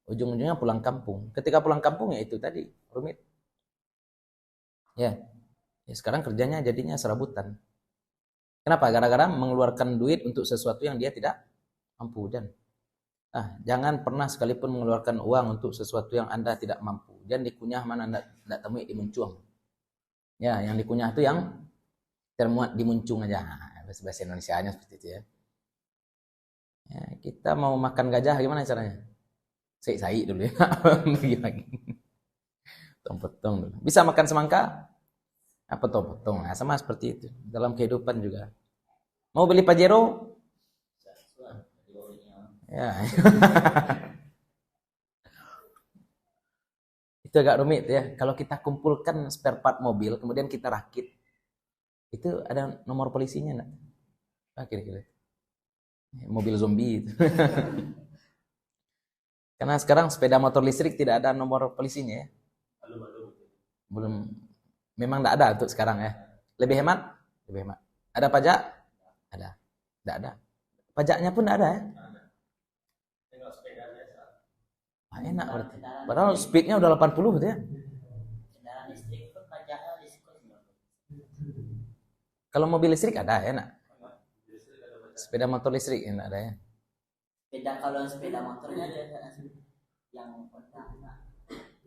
Ujung-ujungnya pulang kampung. Ketika pulang kampung ya itu tadi, rumit. Ya, sekarang kerjanya jadinya serabutan. Kenapa? Gara-gara mengeluarkan duit untuk sesuatu yang dia tidak mampu. Dan jangan pernah sekalipun mengeluarkan uang untuk sesuatu yang Anda tidak mampu. Jangan dikunyah mana Anda tidak temui di muncuang. Ya, yang dikunyah itu yang termuat di muncung aja. Bahasa Indonesianya seperti itu ya. Ya, kita mau makan gajah gimana caranya? Sai dulu ya. Bagi-bagi. Potong dulu. Bisa makan semangka? Potong-potong. Nah, sama seperti itu. Dalam kehidupan juga. Mau beli Pajero? Ya. Itu agak rumit ya. Kalau kita kumpulkan spare part mobil, kemudian kita rakit, itu ada nomor polisinya enggak? Kira-kira. Mobil zombie itu. Karena sekarang sepeda motor listrik tidak ada nomor polisinya ya. Belum. Memang tidak ada untuk sekarang ya. Lebih hemat? Lebih hemat. Ada pajak? Ada. Tidak ada. Pajaknya pun tidak ada ya. Enak berarti. Padahal speednya udah 80 gitu ya. Kendaraan listrik pun pajaknya diskon. Kalau mobil listrik ada ya, nak. Sepeda motor listrik enak ada ya. Kalau sepeda motornya ada yang Honda.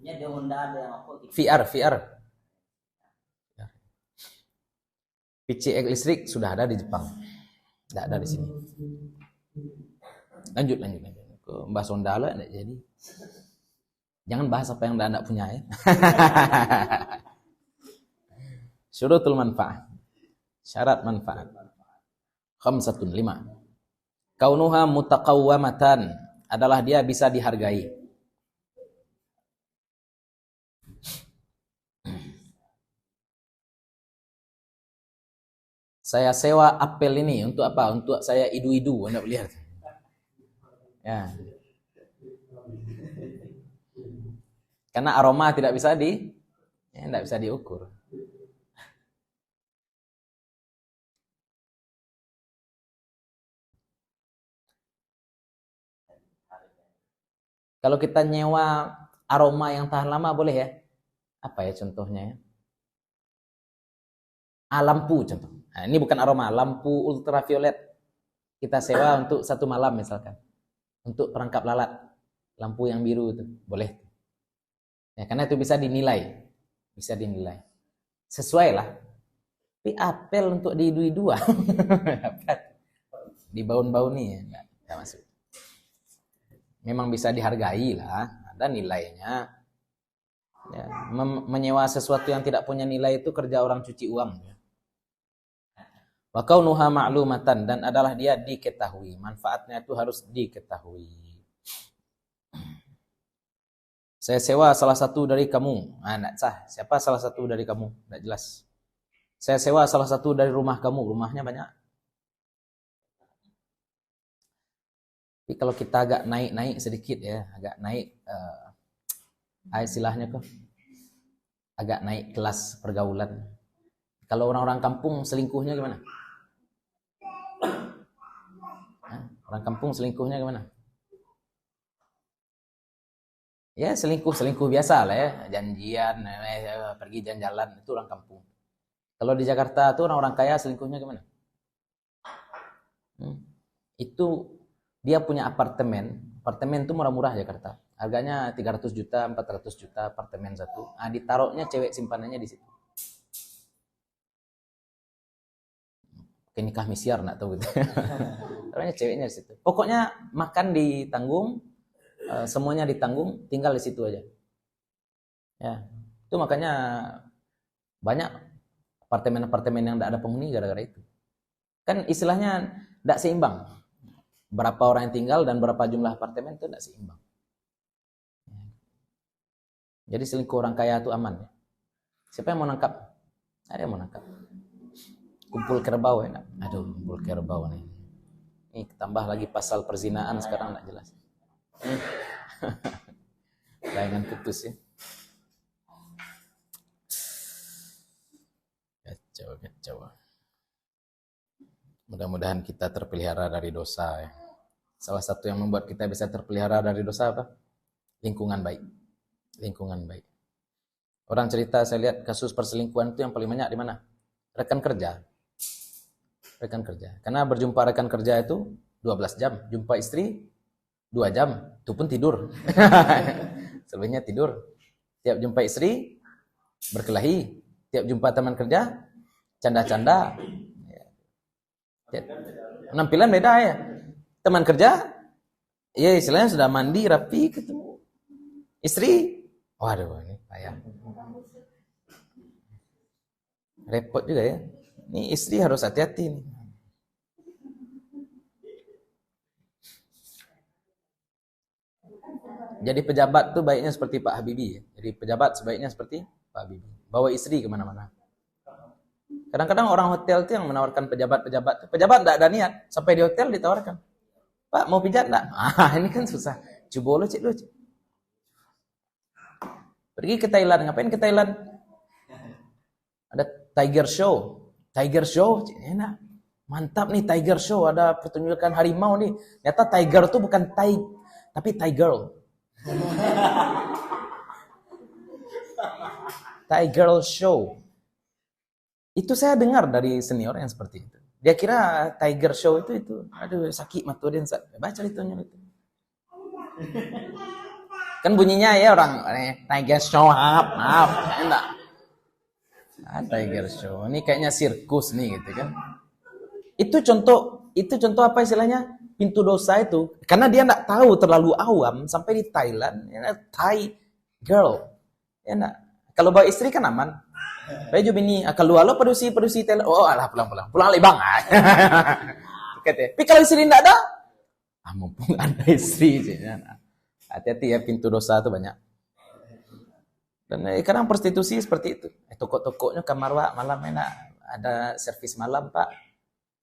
Ini ada Honda, ada yang apa gitu. VR. PCX listrik sudah ada di Jepang. Tidak ada di sini. Lanjut. Bahas Honda lah enggak jadi. Jangan bahas apa yang Anda punya ya. Syurutul manfaat. Syarat manfaat. 5. Kaunuha mutaqawwamatan, adalah dia bisa dihargai. Saya sewa apel ini untuk apa? Untuk saya idu-idu, Anda lihat. Ya. Karena aroma tidak bisa diukur. Kalau kita nyewa aroma yang tahan lama boleh ya? Apa ya contohnya ya? Lampu contoh. Nah, ini bukan aroma, lampu ultraviolet. Kita sewa untuk 1 malam misalkan. Untuk perangkap lalat. Lampu yang biru itu, boleh. Ya, karena itu bisa dinilai. Sesuai lah. Tapi apel untuk diidu-idu di baun-baun nih ya, enggak masuk. Memang bisa dihargai lah, ada nilainya. Ya, menyewa sesuatu yang tidak punya nilai itu kerja orang cuci uang. Wa kaunuha ma'lumatan, dan adalah dia diketahui. Manfaatnya itu harus diketahui. Saya sewa salah satu dari kamu. Enggak sah. Siapa salah satu dari kamu? Enggak jelas. Saya sewa salah satu dari rumah kamu. Rumahnya banyak. Tapi kalau kita agak naik sedikit ya, agak naik istilahnya kok, agak naik kelas pergaulan. Kalau orang-orang kampung selingkuhnya gimana? Orang kampung selingkuhnya gimana? Ya selingkuh biasa lah ya, janjian, pergi jalan-jalan, itu orang kampung. Kalau di Jakarta tuh orang-orang kaya selingkuhnya gimana? Itu dia punya apartemen tuh murah-murah Jakarta. Harganya 300 juta, 400 juta apartemen satu. Ditaruhnya cewek simpanannya di situ. Kayak nikah misyar enggak tahu gitu. Taruhnya ceweknya di situ. Pokoknya makan ditanggung, semuanya ditanggung, tinggal di situ aja. Ya. Itu makanya banyak apartemen-apartemen yang enggak ada penghuni gara-gara itu. Kan istilahnya enggak seimbang. Berapa orang yang tinggal dan berapa jumlah apartemen itu tidak seimbang. Jadi selingkuh orang kaya itu aman ya. Siapa yang mau nangkap? Ada yang mau nangkap. Kumpul kerbau ya. Aduh, kumpul kerbau nih. Ini tambah lagi pasal perzinaan sekarang tidak jelas. Layangan putus ya. Kacau. Mudah-mudahan kita terpelihara dari dosa ya. Salah satu yang membuat kita bisa terpelihara dari dosa apa? Lingkungan baik. Lingkungan baik. Orang cerita, saya lihat kasus perselingkuhan itu yang paling banyak di mana? Rekan kerja. Rekan kerja. Karena berjumpa rekan kerja itu 12 jam. Jumpa istri 2 jam. Itu pun tidur. Selebihnya tidur. Tiap jumpa istri, berkelahi. Tiap jumpa teman kerja, canda-canda. Penampilan beda ya. Teman kerja, ya istilahnya sudah mandi, rapi, ketemu. Istri, waduh ini payah. Repot juga ya. Ini istri harus hati-hati nih. Jadi pejabat tuh baiknya seperti Pak Habibie ya. Jadi pejabat sebaiknya seperti Pak Habibie. Bawa istri kemana-mana. Kadang-kadang orang hotel tuh yang menawarkan pejabat-pejabat. Pejabat tidak ada niat. Sampai di hotel ditawarkan. Pak mau pijat enggak? Ini kan susah. Coba lo cik lo. Pergi ke Thailand. Ngapain ke Thailand? Ada Tiger Show. Tiger Show. Enak. Mantap nih Tiger Show. Ada pertunjukan harimau nih. Ternyata Tiger tuh bukan tapi Tiger. Tiger Show. Itu saya dengar dari senior yang seperti itu. Dia kira Tiger Show itu. Aduh, sakit mata dia. Baca itu. Kan bunyinya ya orang Tiger Show, maaf. Enak. Tiger Show. Ini kayaknya sirkus nih gitu kan. Itu contoh apa istilahnya? Pintu dosa itu. Karena dia enggak tahu, terlalu awam sampai di Thailand, Thai girl. Ya enggak. Kalau bawa istri kan aman. Baju bini keluar lo produksi Thailand. Oh alah pulang lagi bang. Tapi kalau istri enggak ada, mumpung ada istri. Hati-hati ya, pintu dosa itu banyak. Dan kadang prostitusi seperti itu. Toko-tokonya kamar Wak, malam enak. Ada servis malam Pak.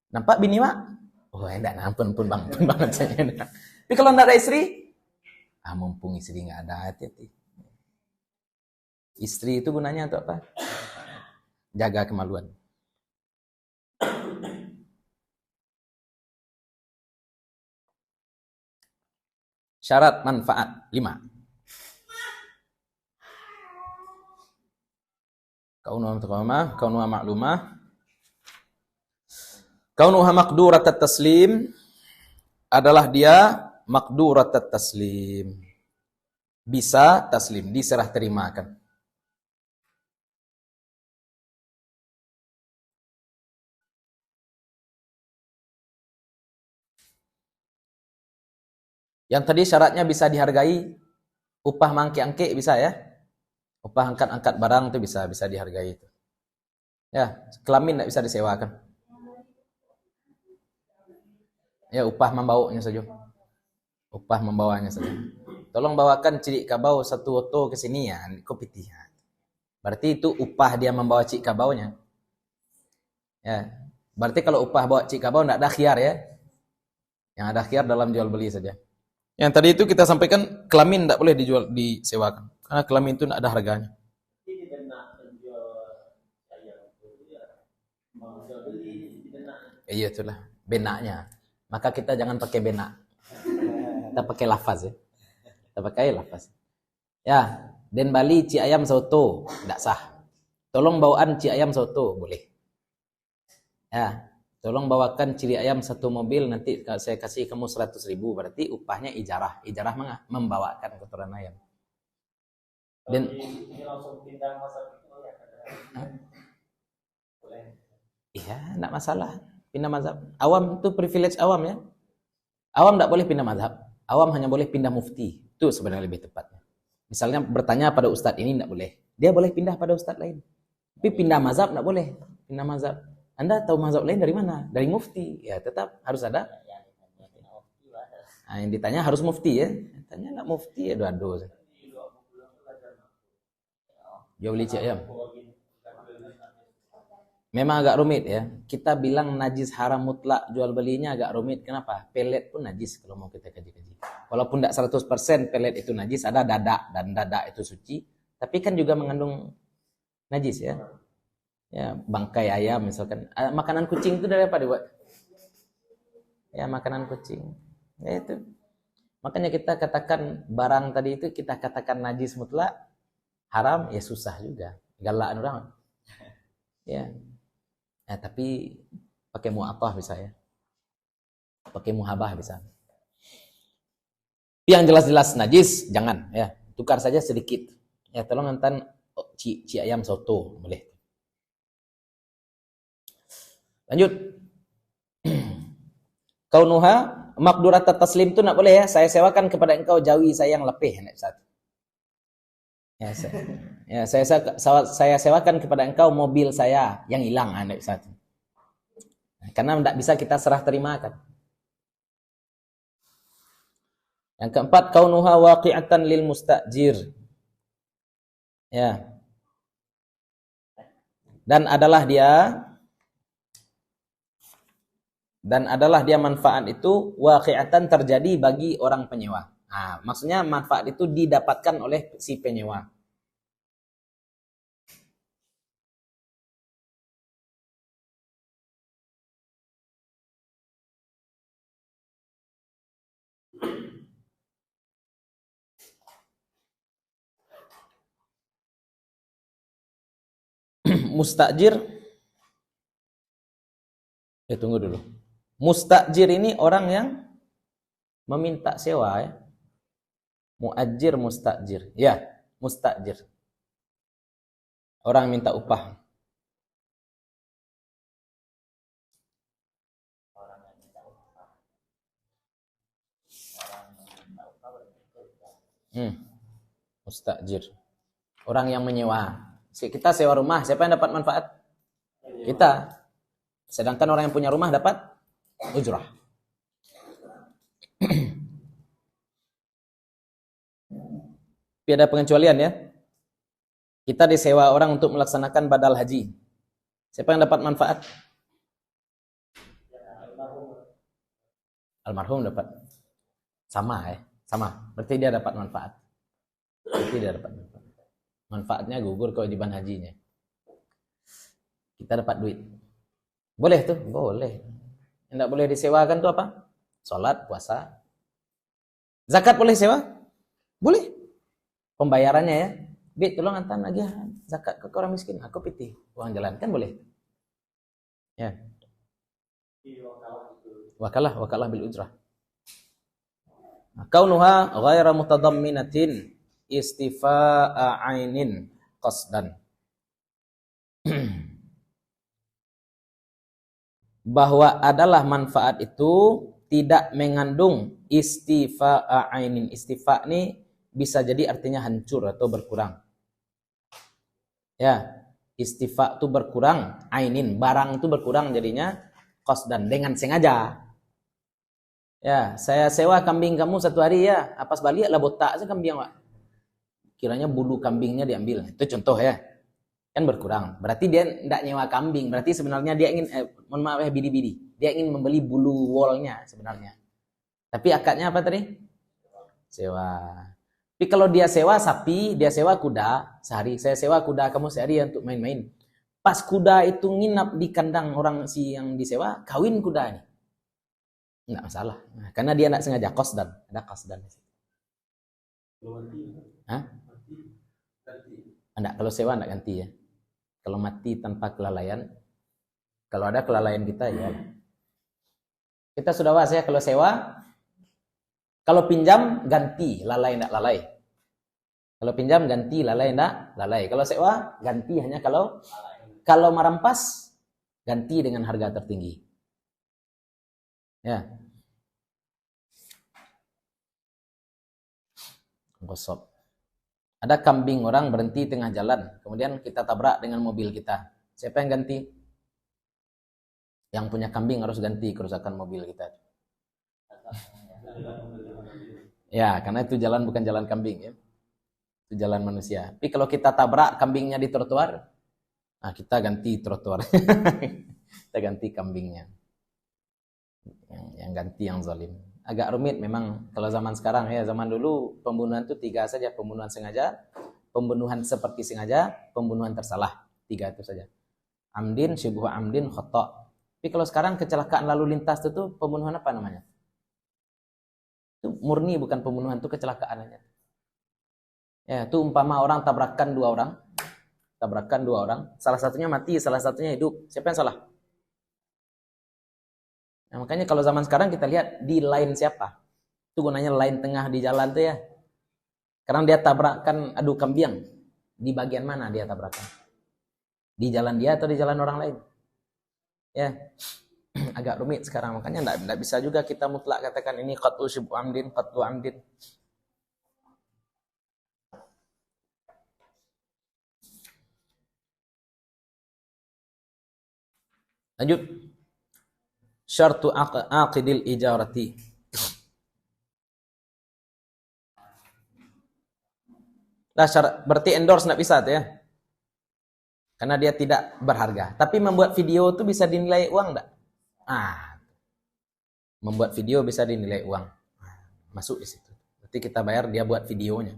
Nampak bini Wak? Oh enggak, ampun bang, ampun banget saya. Tapi kalau enggak ada istri, mumpung istri enggak ada, hati-hati. Istri itu gunanya untuk apa? Jaga kemaluan. Syarat manfaat 5. Kaunuha mutaqammah, kaunuha ma'lumah, kaunuha maqdurat at-taslim, adalah dia maqdurat at-taslim. Bisa taslim, diserah terimakan. Yang tadi syaratnya bisa dihargai, upah mangke-angke bisa ya. Upah angkat-angkat barang itu bisa dihargai itu. Ya, kelamin tidak bisa disewakan. Ya, upah membawanya saja. Upah membawanya saja. Tolong bawakan Cik Kabau 1 oto ke sini ya, kopiti. Berarti itu upah dia membawa Cik Kabaunya. Ya, berarti kalau upah bawa Cik Kabau tidak ada khiyar ya. Yang ada khiyar dalam jual beli saja. Yang tadi itu kita sampaikan kelamin tidak boleh disewakan. Karena kelamin itu tidak ada harganya. Iya itulah, benaknya. Maka kita jangan pakai benak. Kita pakai lafaz ya. Kita pakai lafaz. Ya, Den Bali ci ayam soto, tidak sah. Tolong bawaan ci ayam soto, boleh. Ya. Tolong bawakan ciri ayam 1 mobil, nanti saya kasih kamu 100.000, berarti upahnya ijarah. Ijarah membawakan kotoran ayam. Dan langsung pindah mazhab itu boleh. Iya, enggak masalah. Pindah mazhab. Awam itu privilege awam ya. Awam enggak boleh pindah mazhab. Awam hanya boleh pindah mufti. Itu sebenarnya lebih tepatnya. Misalnya bertanya pada ustadz ini enggak boleh. Dia boleh pindah pada ustadz lain. Tapi pindah mazhab enggak boleh. Pindah mazhab. Anda tahu mazhab lain dari mana? Dari mufti. Ya tetap harus ada. Yang ditanya harus mufti ya. Tanya enggak mufti ya doa-doa. Jual beli cik ayam. Memang agak rumit ya. Kita bilang najis haram mutlak jual belinya agak rumit. Kenapa? Pelet pun najis kalau mau kita kaji-kaji. Walaupun tidak 100% pelet itu najis, ada dadak dan dadak itu suci. Tapi kan juga mengandung najis ya. Ya, bangkai ayam misalkan. Makanan kucing itu dari apa dibuat? Ya, makanan kucing. Ya itu. Makanya kita katakan barang tadi itu kita katakan najis mutlak, haram, ya susah juga. Galaan orang. Ya. Ya, tapi pakai mu'athah bisa ya. Pakai muhabah bisa. Yang jelas-jelas najis jangan ya. Tukar saja sedikit. Ya, tolong antan ci ayam soto boleh. Lanjut. Kaunuha makdurat taslim itu nak boleh ya. Saya sewakan kepada engkau jawi saya yang lepih. Ya, saya sewakan kepada engkau mobil saya yang hilang. Karena tidak bisa kita serah terimakan. Yang keempat, kaunuha waqi'atan lil mustajir. Ya. Dan adalah dia manfaat itu waqi'atan terjadi bagi orang penyewa. Nah, maksudnya manfaat itu didapatkan oleh si penyewa. Mustajir. Tunggu dulu. Mustajir ini orang yang meminta sewa ya. Muajir, mustajir. Ya, mustajir. Orang minta upah. Mustajir. Orang yang menyewa. Kita sewa rumah, siapa yang dapat manfaat? Kita. Sedangkan orang yang punya rumah dapat ujrah. Tapi ada pengecualian ya. Kita disewa orang untuk melaksanakan badal haji. Siapa yang dapat manfaat? Almarhum dapat. Sama ya. Sama. Berarti dia dapat manfaat. Manfaatnya gugur kewajiban hajinya. Kita dapat duit. Boleh tuh? Boleh. Yang tidak boleh disewakan tuh apa? Salat, puasa. Zakat boleh sewa? Boleh. Pembayarannya ya. Bit, tolong antar lagi zakat ke orang miskin. Aku pitih uang jalan. Kan boleh. Ya. Wakalah bil ujrah. Kaunuha ghaira mutadamminatin istifa'a ainin qasdan. Bahwa adalah manfaat itu tidak mengandung istifa'a ainin. Istifa' ini bisa jadi artinya hancur atau berkurang. Ya, istifa' itu berkurang, ainin, barang itu berkurang jadinya qasdan, dengan sengaja. Ya, saya sewa kambing kamu 1 hari ya, pas balik lah botak aja kambing, Pak. Kiranya bulu kambingnya diambil. Itu contoh ya. Kan berkurang. Berarti dia tidak nyewa kambing. Berarti sebenarnya dia ingin bidi-bidi. Dia ingin membeli bulu wolnya sebenarnya. Tapi akadnya apa tadi? Sewa. Tapi kalau dia sewa sapi, dia sewa kuda sehari. Saya sewa kuda kamu sehari ya untuk main-main. Pas kuda itu nginap di kandang orang si yang disewa, kawin kuda ini. Enggak masalah. Nah, karena dia tidak sengaja qasdan. Ada qasdan. Hah? Enggak, kalau sewa enggak ganti ya. Kalau mati tanpa kelalaian, kalau ada kelalaian kita ya. Kita sudah bahas ya, kalau sewa, kalau pinjam ganti, lalai enggak lalai. Kalau pinjam ganti, lalai enggak lalai. Kalau sewa ganti hanya kalau merampas ganti dengan harga tertinggi. Ya. Gosok. Ada kambing orang berhenti tengah jalan, kemudian kita tabrak dengan mobil kita. Siapa yang ganti? Yang punya kambing harus ganti kerusakan mobil kita. Ya, karena itu jalan bukan jalan kambing ya. Itu jalan manusia. Tapi kalau kita tabrak kambingnya di trotoar, nah kita ganti trotoar. Kita ganti kambingnya. Yang ganti yang zalim. Agak rumit memang kalau zaman sekarang ya. Zaman dulu pembunuhan itu 3 saja. Pembunuhan sengaja, pembunuhan seperti sengaja, pembunuhan tersalah. 3 itu saja. Amdin, syubuh amdin, khotok. Tapi kalau sekarang kecelakaan lalu lintas itu pembunuhan apa namanya? Itu murni bukan pembunuhan, itu kecelakaan aja. Ya, itu umpama orang tabrakan dua orang, salah satunya mati, salah satunya hidup. Siapa yang salah? Nah, makanya kalau zaman sekarang kita lihat di line siapa? Itu gunanya line tengah di jalan tuh ya. Sekarang dia tabrakan adu kambing. Di bagian mana dia tabrakan? Di jalan dia atau di jalan orang lain? Ya. Agak rumit sekarang, makanya enggak bisa juga kita mutlak katakan ini qatlu syibbu amdin, qatlu amdin. Lanjut. Syartu aqidil ijarati. Lah syarat berarti endorse enggak bisa tuh ya. Karena dia tidak berharga. Tapi membuat video itu bisa dinilai uang enggak? Membuat video bisa dinilai uang. Masuk di situ. Berarti kita bayar dia buat videonya.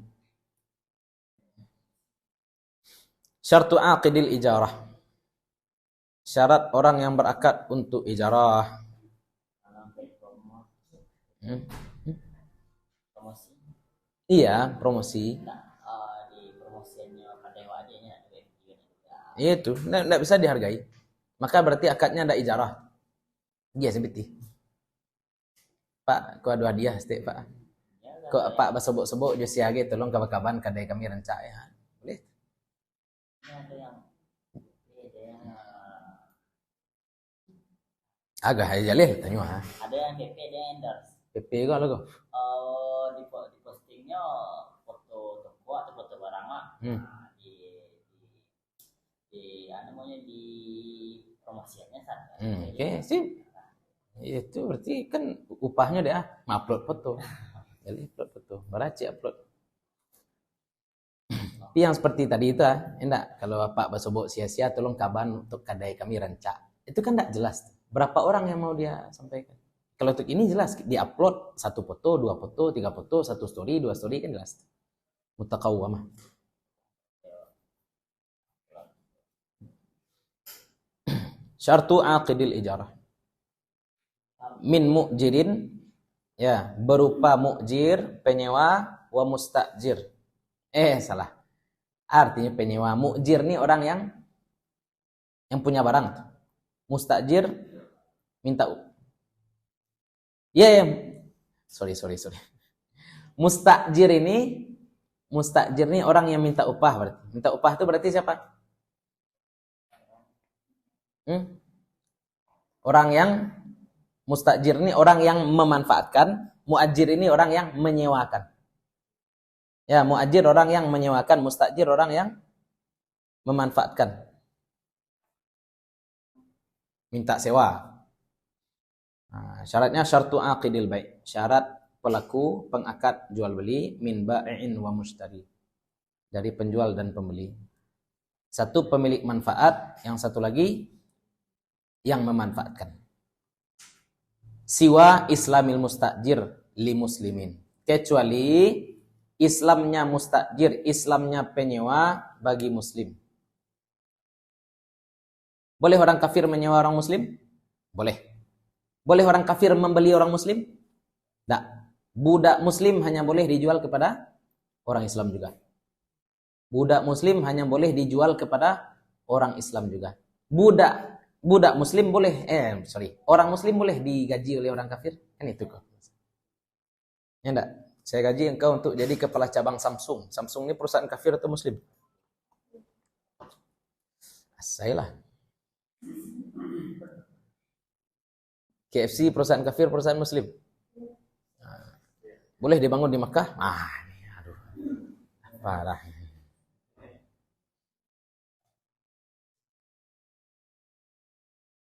Syartu aqidil ijarah. Syarat orang yang berakad untuk ijarah. Promosi. Iya, promosi. Di promosinya pada wajahnya Itu, enggak bisa dihargai. Maka berarti akadnya ada ijarah. Iya seperti. Pak, kau ada hadiah setiap Pak. Kau Pak basebok-sebok josia ge tolong kaban-kaban kadai kami rancak ya. Boleh. ada yang Agak aja leh tanya. ada yang PP, ada yang endorse. PP kau lo kau. Di postingnya foto toko atau foto barang lah. Nah, di namanya di promosiannya sana. Oke, sip. Itu berarti kan upahnya dia upload foto. Jadi upload foto, baraci upload. Tapi yang seperti tadi itu enggak, kalau Pak Basobok sia-sia tolong kaban untuk kadai kami rancak. Itu kan enggak jelas. Berapa orang yang mau dia sampaikan? Kalau untuk ini jelas, di-upload 1 foto, 2 foto, 3 foto, 1 story, 2 story kan jelas. Mutakawwamah. Syartu aqidil ijarah. Min mu'jirin, ya, berupa mu'jir, penyewa, wa mustajir. Salah. Artinya penyewa. Mu'jir nih orang yang punya barang. Mustajir minta sorry. Mustajir nih orang yang minta upah berarti. Minta upah itu berarti siapa? Orang yang mustajir ini orang yang memanfaatkan, muajir ini orang yang menyewakan. Ya, muajir orang yang menyewakan, mustajir orang yang memanfaatkan. Minta sewa. Nah, syaratnya syartu aqidil bai'. Syarat pelaku pengakad jual beli min bai'in wa mushtari. Dari penjual dan pembeli. Satu pemilik manfaat, yang satu lagi yang memanfaatkan. Siwa islamil mustajir li muslimin. Kecuali Islamnya mustajir, Islamnya penyewa bagi muslim. Boleh orang kafir menyewa orang muslim? Boleh. Boleh orang kafir membeli orang muslim? Tidak. Budak muslim hanya boleh dijual kepada orang Islam juga. Budak muslim hanya boleh dijual kepada orang Islam juga. Budak muslim boleh, orang muslim boleh digaji oleh orang kafir? Kan itu kok. Ya enggak? Saya gaji engkau untuk jadi kepala cabang Samsung. Samsung ini perusahaan kafir atau muslim? Saya. KFC perusahaan kafir, perusahaan muslim. Boleh dibangun di Makkah? Aduh. Parah.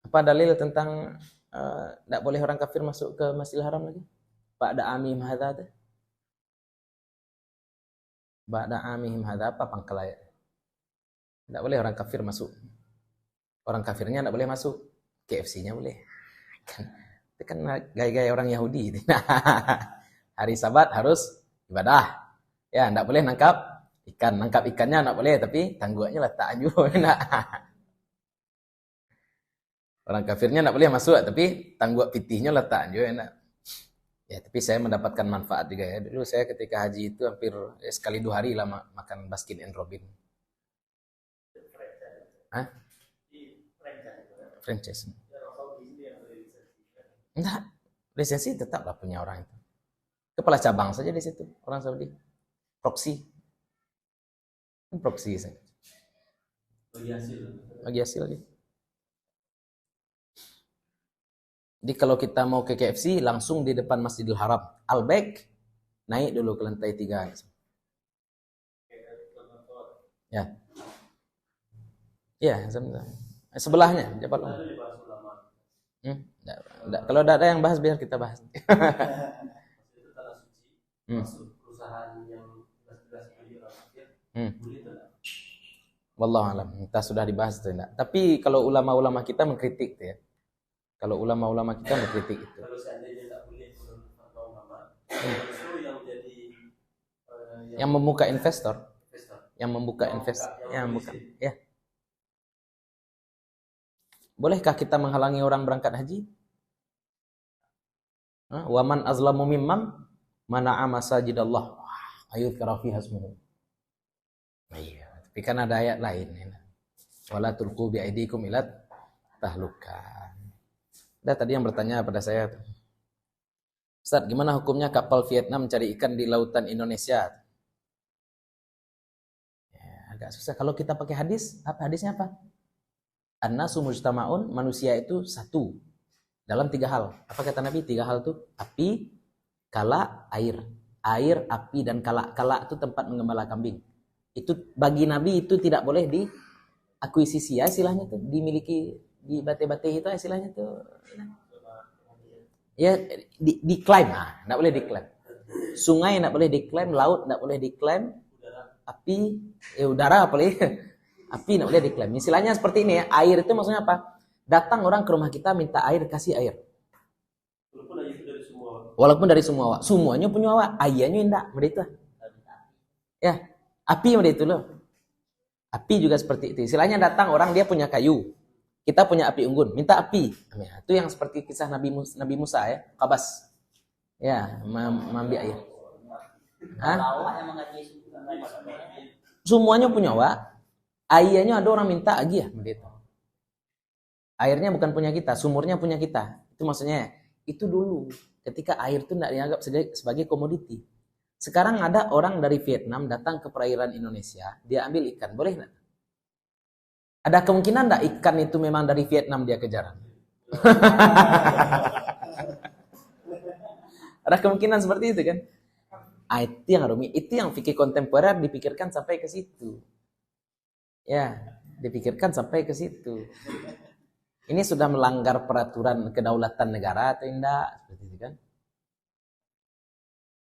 Apa dalil tentang tidak boleh orang kafir masuk ke Masjidil Haram lagi? Ba'da amihim hadza. Ba'da amihim hadza apa pangkal ayat? Tidak boleh orang kafir masuk. Orang kafirnya tidak boleh masuk. KFC-nya boleh. Itu kan gaya-gaya orang Yahudi. Hari Sabat harus ibadah. Ya, tidak boleh nangkap ikan. Nangkap ikannya tidak boleh, tapi tangguhnya letak aja. Orang kafirnya enggak boleh masuk, tapi tangguk pitihnya letak juga enak. Ya, tapi saya mendapatkan manfaat juga ya. Dulu saya ketika haji itu hampir sekali 2 hari lah makan Baskin and Robin. Hah? Franchise. Enggak, lisensi tetaplah punya orang itu. Kepala cabang saja di situ, orang Saudi. Proxy. Proxy saya. Bagi hasil dia. Jadi kalau kita mau ke KFC langsung di depan Masjidil Haram, Al-Baik, naik dulu ke lantai 3. Ya. Ya, sebelahnya Jabal Umar. Kalau ada yang bahas biar kita bahas. Itu tanah suci, masuk perusahaan yang jelas-jelas beli orang kafir, boleh tidak? Wallahu alam, entah sudah dibahas atau tidak. Tapi kalau ulama-ulama kita mengkritik ya. Kalau ulama-ulama kita mengkritik itu. Kalau seandainya tidak boleh menurut fatwa ulama, justru yang menjadi yang membuka investor, yang membuka investor, yang bukan. Ya. Bolehkah kita menghalangi orang berangkat haji? Wa man azlamu mimman mana'a masajidallah. Ayuzkara fiha ismuhu. Iya, tapi kan ada ayat lain. Wala tulqu bi aidikum ila tahlukan. Ada tadi yang bertanya pada saya, Ustaz, gimana hukumnya kapal Vietnam mencari ikan di lautan Indonesia? Ya, agak susah. Kalau kita pakai hadis, apa hadisnya apa? An-nasu mujtama'un, manusia itu satu dalam 3 hal. Apa kata Nabi? 3 hal itu api, kala, air. Air, api, dan kala. Kala itu tempat menggembala kambing. Itu bagi Nabi itu tidak boleh diakuisisi ya istilahnya tuh, dimiliki di bate-bate itu istilahnya tuh. Ya diklaim, enggak boleh diklaim. Sungai enggak boleh diklaim, laut enggak boleh diklaim, api, udara apalagi. Api enggak boleh diklaim. Istilahnya seperti ini ya, air itu maksudnya apa? Datang orang ke rumah kita minta air, kasih air. Walaupun air itu dari semua. Walaupun dari semua awak, semuanya punya awak, ayahnya enggak, mereka. Ya, api mereka itu loh. Api juga seperti itu. Istilahnya datang orang dia punya kayu. Kita punya api unggun, minta api. Itu yang seperti kisah Nabi Musa ya, kabas. Ya, mengambil air. Semuanya punya awak. Airnya ada orang minta lagi ya, begitu. Airnya bukan punya kita, sumurnya punya kita. Itu maksudnya, itu dulu. Ketika air itu tidak dianggap sebagai komoditi. Sekarang ada orang dari Vietnam datang ke perairan Indonesia, dia ambil ikan, boleh nggak? Ada kemungkinan enggak ikan itu memang dari Vietnam dia kejar? Ada kemungkinan seperti itu kan? Itu yang rumit, itu yang fikih kontemporer dipikirkan sampai ke situ. Ya, dipikirkan sampai ke situ. Ini sudah melanggar peraturan kedaulatan negara atau enggak? Seperti itu kan?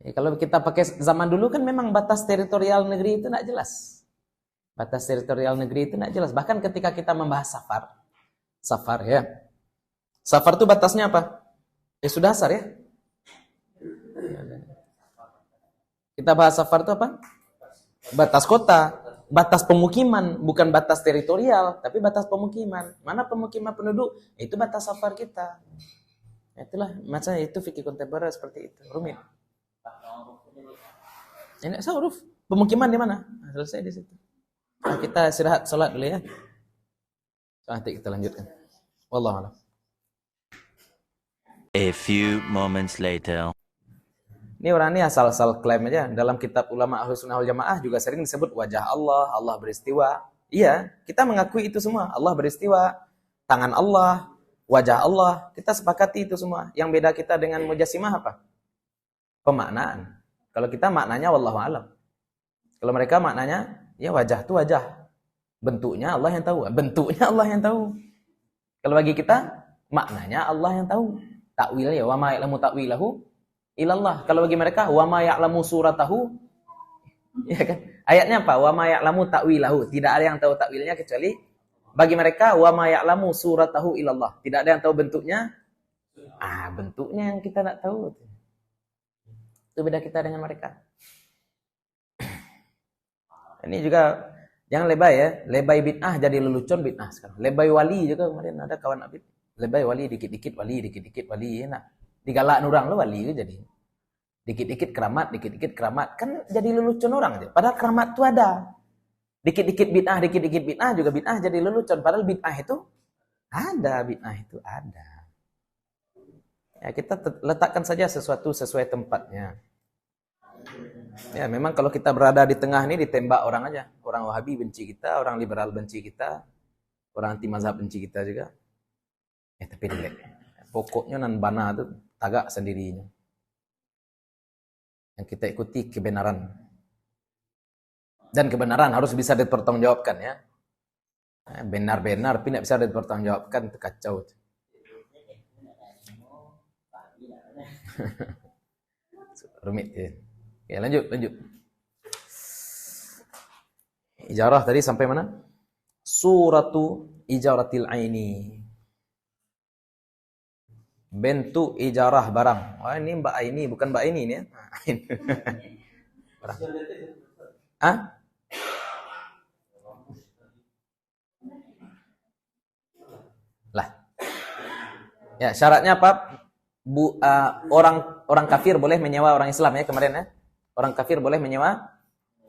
Ya, kalau kita pakai zaman dulu kan memang batas teritorial negeri itu enggak jelas. Batas teritorial negeri itu tidak jelas. Bahkan ketika kita membahas safar ya. Safar itu batasnya apa? Ya sudah asar ya. Kita bahas safar itu apa? Batas kota, batas pemukiman, bukan batas teritorial, tapi batas pemukiman. Mana pemukiman penduduk? Itu batas safar kita. Itulah, macam itu fikih kontemporer seperti itu. Rumit. Ini huruf. Pemukiman di mana? Selesai di situ. Nah, kita istirahat salat dulu ya. Nanti kita lanjutkan. Wallahu a'lam. A few moments later. Ini orang ini asal-asal klaim aja. Dalam kitab ulama Ahlus Sunnah wal Jamaah juga sering disebut wajah Allah, Allah beristiwa. Iya, kita mengakui itu semua. Allah beristiwa, tangan Allah, wajah Allah. Kita sepakati itu semua. Yang beda kita dengan Mujassimah apa? Pemaknaan. Kalau kita maknanya wallahu a'lam. Kalau mereka maknanya ya wajah itu wajah. Bentuknya Allah yang tahu. Bentuknya Allah yang tahu. Kalau bagi kita maknanya Allah yang tahu. Takwil ya wa ma ya'lamu ta'wilahu ilallah. Kalau bagi mereka wa ma ya'lamu suratahu, ya kan? Ayatnya apa? Wa ma ya'lamu ta'wilahu. Tidak ada yang tahu takwilnya kecuali bagi mereka wa ma ya'lamu suratahu ilallah. Tidak ada yang tahu bentuknya. Bentuknya yang kita tidak tahu. Itu beda kita dengan mereka. Ini juga jangan lebay ya. Lebay bid'ah jadi lelucon bid'ah sekarang. Lebay wali juga kemarin ada kawan Abid. Lebih wali dikit-dikit wali enak. Digalak orang lo wali ke jadi. Dikit-dikit keramat kan jadi lelucon orang aja. Padahal keramat itu ada. Dikit-dikit bid'ah juga bid'ah jadi lelucon. Padahal bid'ah itu ada. Ya, kita letakkan saja sesuatu sesuai tempatnya. Ya, memang kalau kita berada di tengah ini ditembak orang aja. Orang Wahabi benci kita, orang liberal benci kita, orang anti mazhab benci kita juga. Tapi jelek. Pokoknya nan bana itu tagak sendirinya. Yang kita ikuti kebenaran. Dan kebenaran harus bisa dipertanggungjawabkan ya. Benar-benar tapi tidak bisa dipertanggungjawabkan, itu kacau. Rumit ya. Oke, lanjut. Ijarah tadi sampai mana? Suratu ijaratil aini. Bentuk ijarah barang. Oh, ini Mbak Aini, bukan Mbak Aini ini ya. Barang. Hah? Lah. Ya, syaratnya apa? Orang kafir boleh menyewa orang Islam ya kemarin ya. Orang kafir boleh menyewa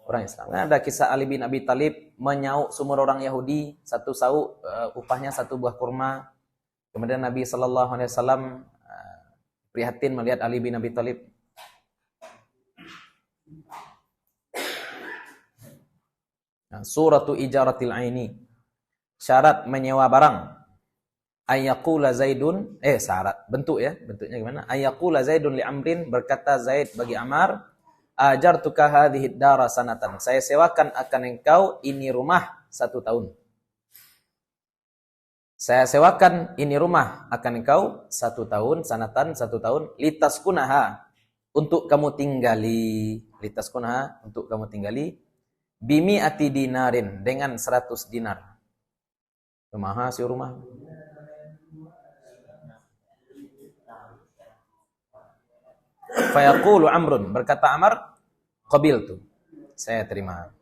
orang Islam. Nah, ada kisah Ali bin Abi Thalib menyauk sumur orang Yahudi, satu sauk upahnya satu buah kurma. Kemudian Nabi SAW prihatin melihat Ali bin Abi Thalib. Nah, suratu ijaratil aini. Syarat menyewa barang. Ayyaqula Zaidun, syarat bentuk ya, bentuknya gimana? Ayyaqula Zaidun li Amrin, berkata Zaid bagi Amar, ajartuka hadhihi dara sanatan. Saya sewakan akan engkau ini rumah 1 tahun. Saya sewakan ini rumah akan engkau 1 tahun, sanatan 1 tahun, litaskunaha, untuk kamu tinggali, litaskunaha, untuk kamu tinggali, bimi'ati dinarin, dengan 100 dinar. Mahal sih rumah. Fayaqulu Amrun, berkata Amar, qabiltu, saya terima.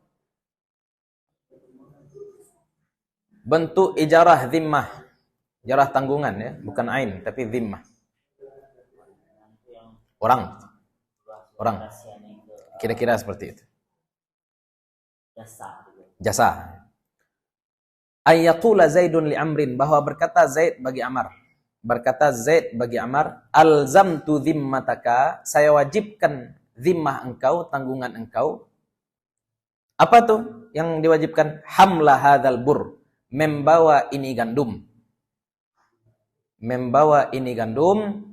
Bentuk ijarah zimmah, ijarah tanggungan ya, bukan ain tapi zimmah. Orang. Kira-kira seperti itu. Jasa. Ayyaqula Zaidun li Amrin, bahwa berkata Zaid bagi Amar. Berkata Zaid bagi Amar, alzamtu zimmataka, saya wajibkan zimmah engkau, tanggungan engkau. Apa tuh yang diwajibkan? Hamla hadzal bur, membawa ini gandum. Membawa ini gandum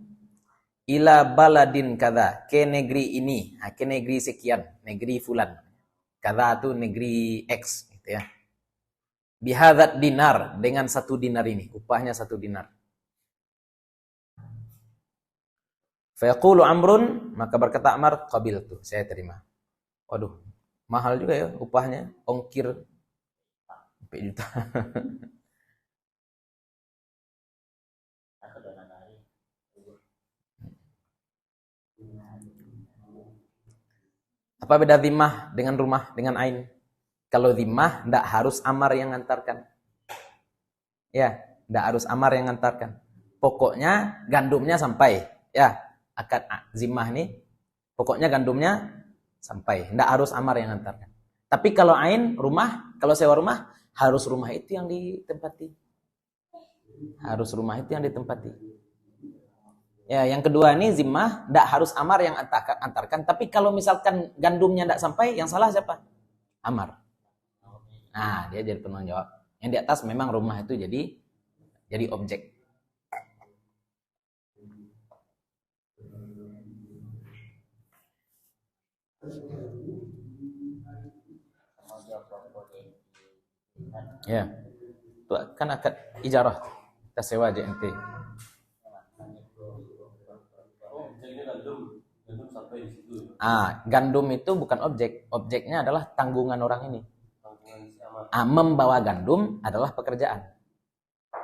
ila baladin kada, ke negeri ini, ke negeri sekian, negeri fulan. Kada itu negeri X gitu ya. Bihadzat dinar, dengan 1 dinar ini, upahnya 1 dinar. Fayaqulu Amrun, maka berkata Amar, qabiltu, saya terima. Waduh, mahal juga ya upahnya, ongkir 4 juta. Apa beda zimmah dengan rumah, dengan ain? Kalau zimmah, tidak harus Amar yang ngantarkan. Ya, tidak harus Amar yang ngantarkan. Pokoknya gandumnya sampai. Ya, akad zimmah ini, pokoknya gandumnya sampai. Tidak harus Amar yang ngantarkan. Tapi kalau ain, rumah, kalau sewa rumah, harus rumah itu yang ditempati. Harus rumah itu yang ditempati. Ya, yang kedua ini zimmah, tidak harus Amar yang antarkan. Tapi kalau misalkan gandumnya tidak sampai, yang salah siapa? Amar. Nah, dia jadi penanggung jawab. Yang di atas memang rumah itu jadi objek. Ya, itu kan akad ijarah. Kita sewa JNT. Gandum itu bukan objek. Objeknya adalah tanggungan orang ini. Membawa gandum adalah pekerjaan.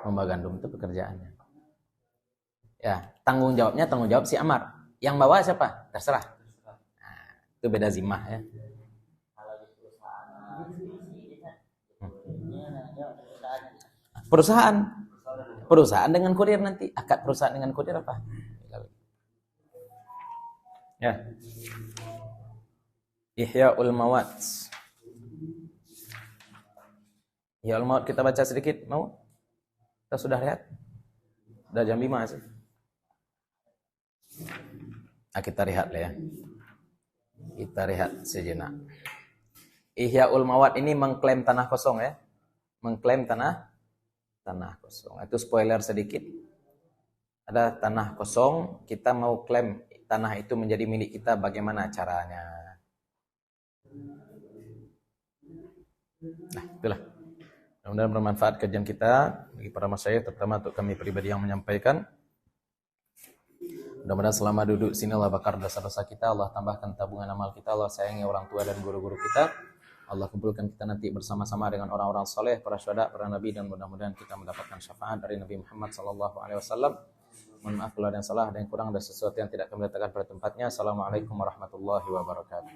Membawa gandum itu pekerjaannya. Ya, tanggung jawab si Amar. Yang bawa siapa? Terserah. Nah, itu beda zimmah ya. Perusahaan Perusahaan dengan kurir nanti. Akad perusahaan dengan kurir apa? Ya. Ihya'ul Mawat. Ihya'ul Mawat kita baca sedikit, mau? Kita sudah lihat? Sudah jam 5 sih. Nah, kita lihat lah ya. Kita lihat sejenak. Ihya'ul Mawat ini mengklaim tanah kosong ya. Mengklaim tanah kosong. Itu spoiler sedikit. Ada tanah kosong, kita mau klaim tanah itu menjadi milik kita, bagaimana caranya? Nah, itulah. Mudah-mudahan bermanfaat kajian kita bagi para masyayikh, terutama untuk kami pribadi yang menyampaikan. Mudah-mudahan selama duduk sini Allah bakar dosa-dosa kita, Allah tambahkan tabungan amal kita, Allah sayangi orang tua dan guru-guru kita. Allah kumpulkan kita nanti bersama-sama dengan orang-orang soleh, para syuhada, para nabi, dan mudah-mudahan kita mendapatkan syafaat dari Nabi Muhammad SAW. Mohon maaf kalau ada yang salah, ada yang kurang, ada sesuatu yang tidak kami letakkan pada tempatnya. Assalamualaikum warahmatullahi wabarakatuh.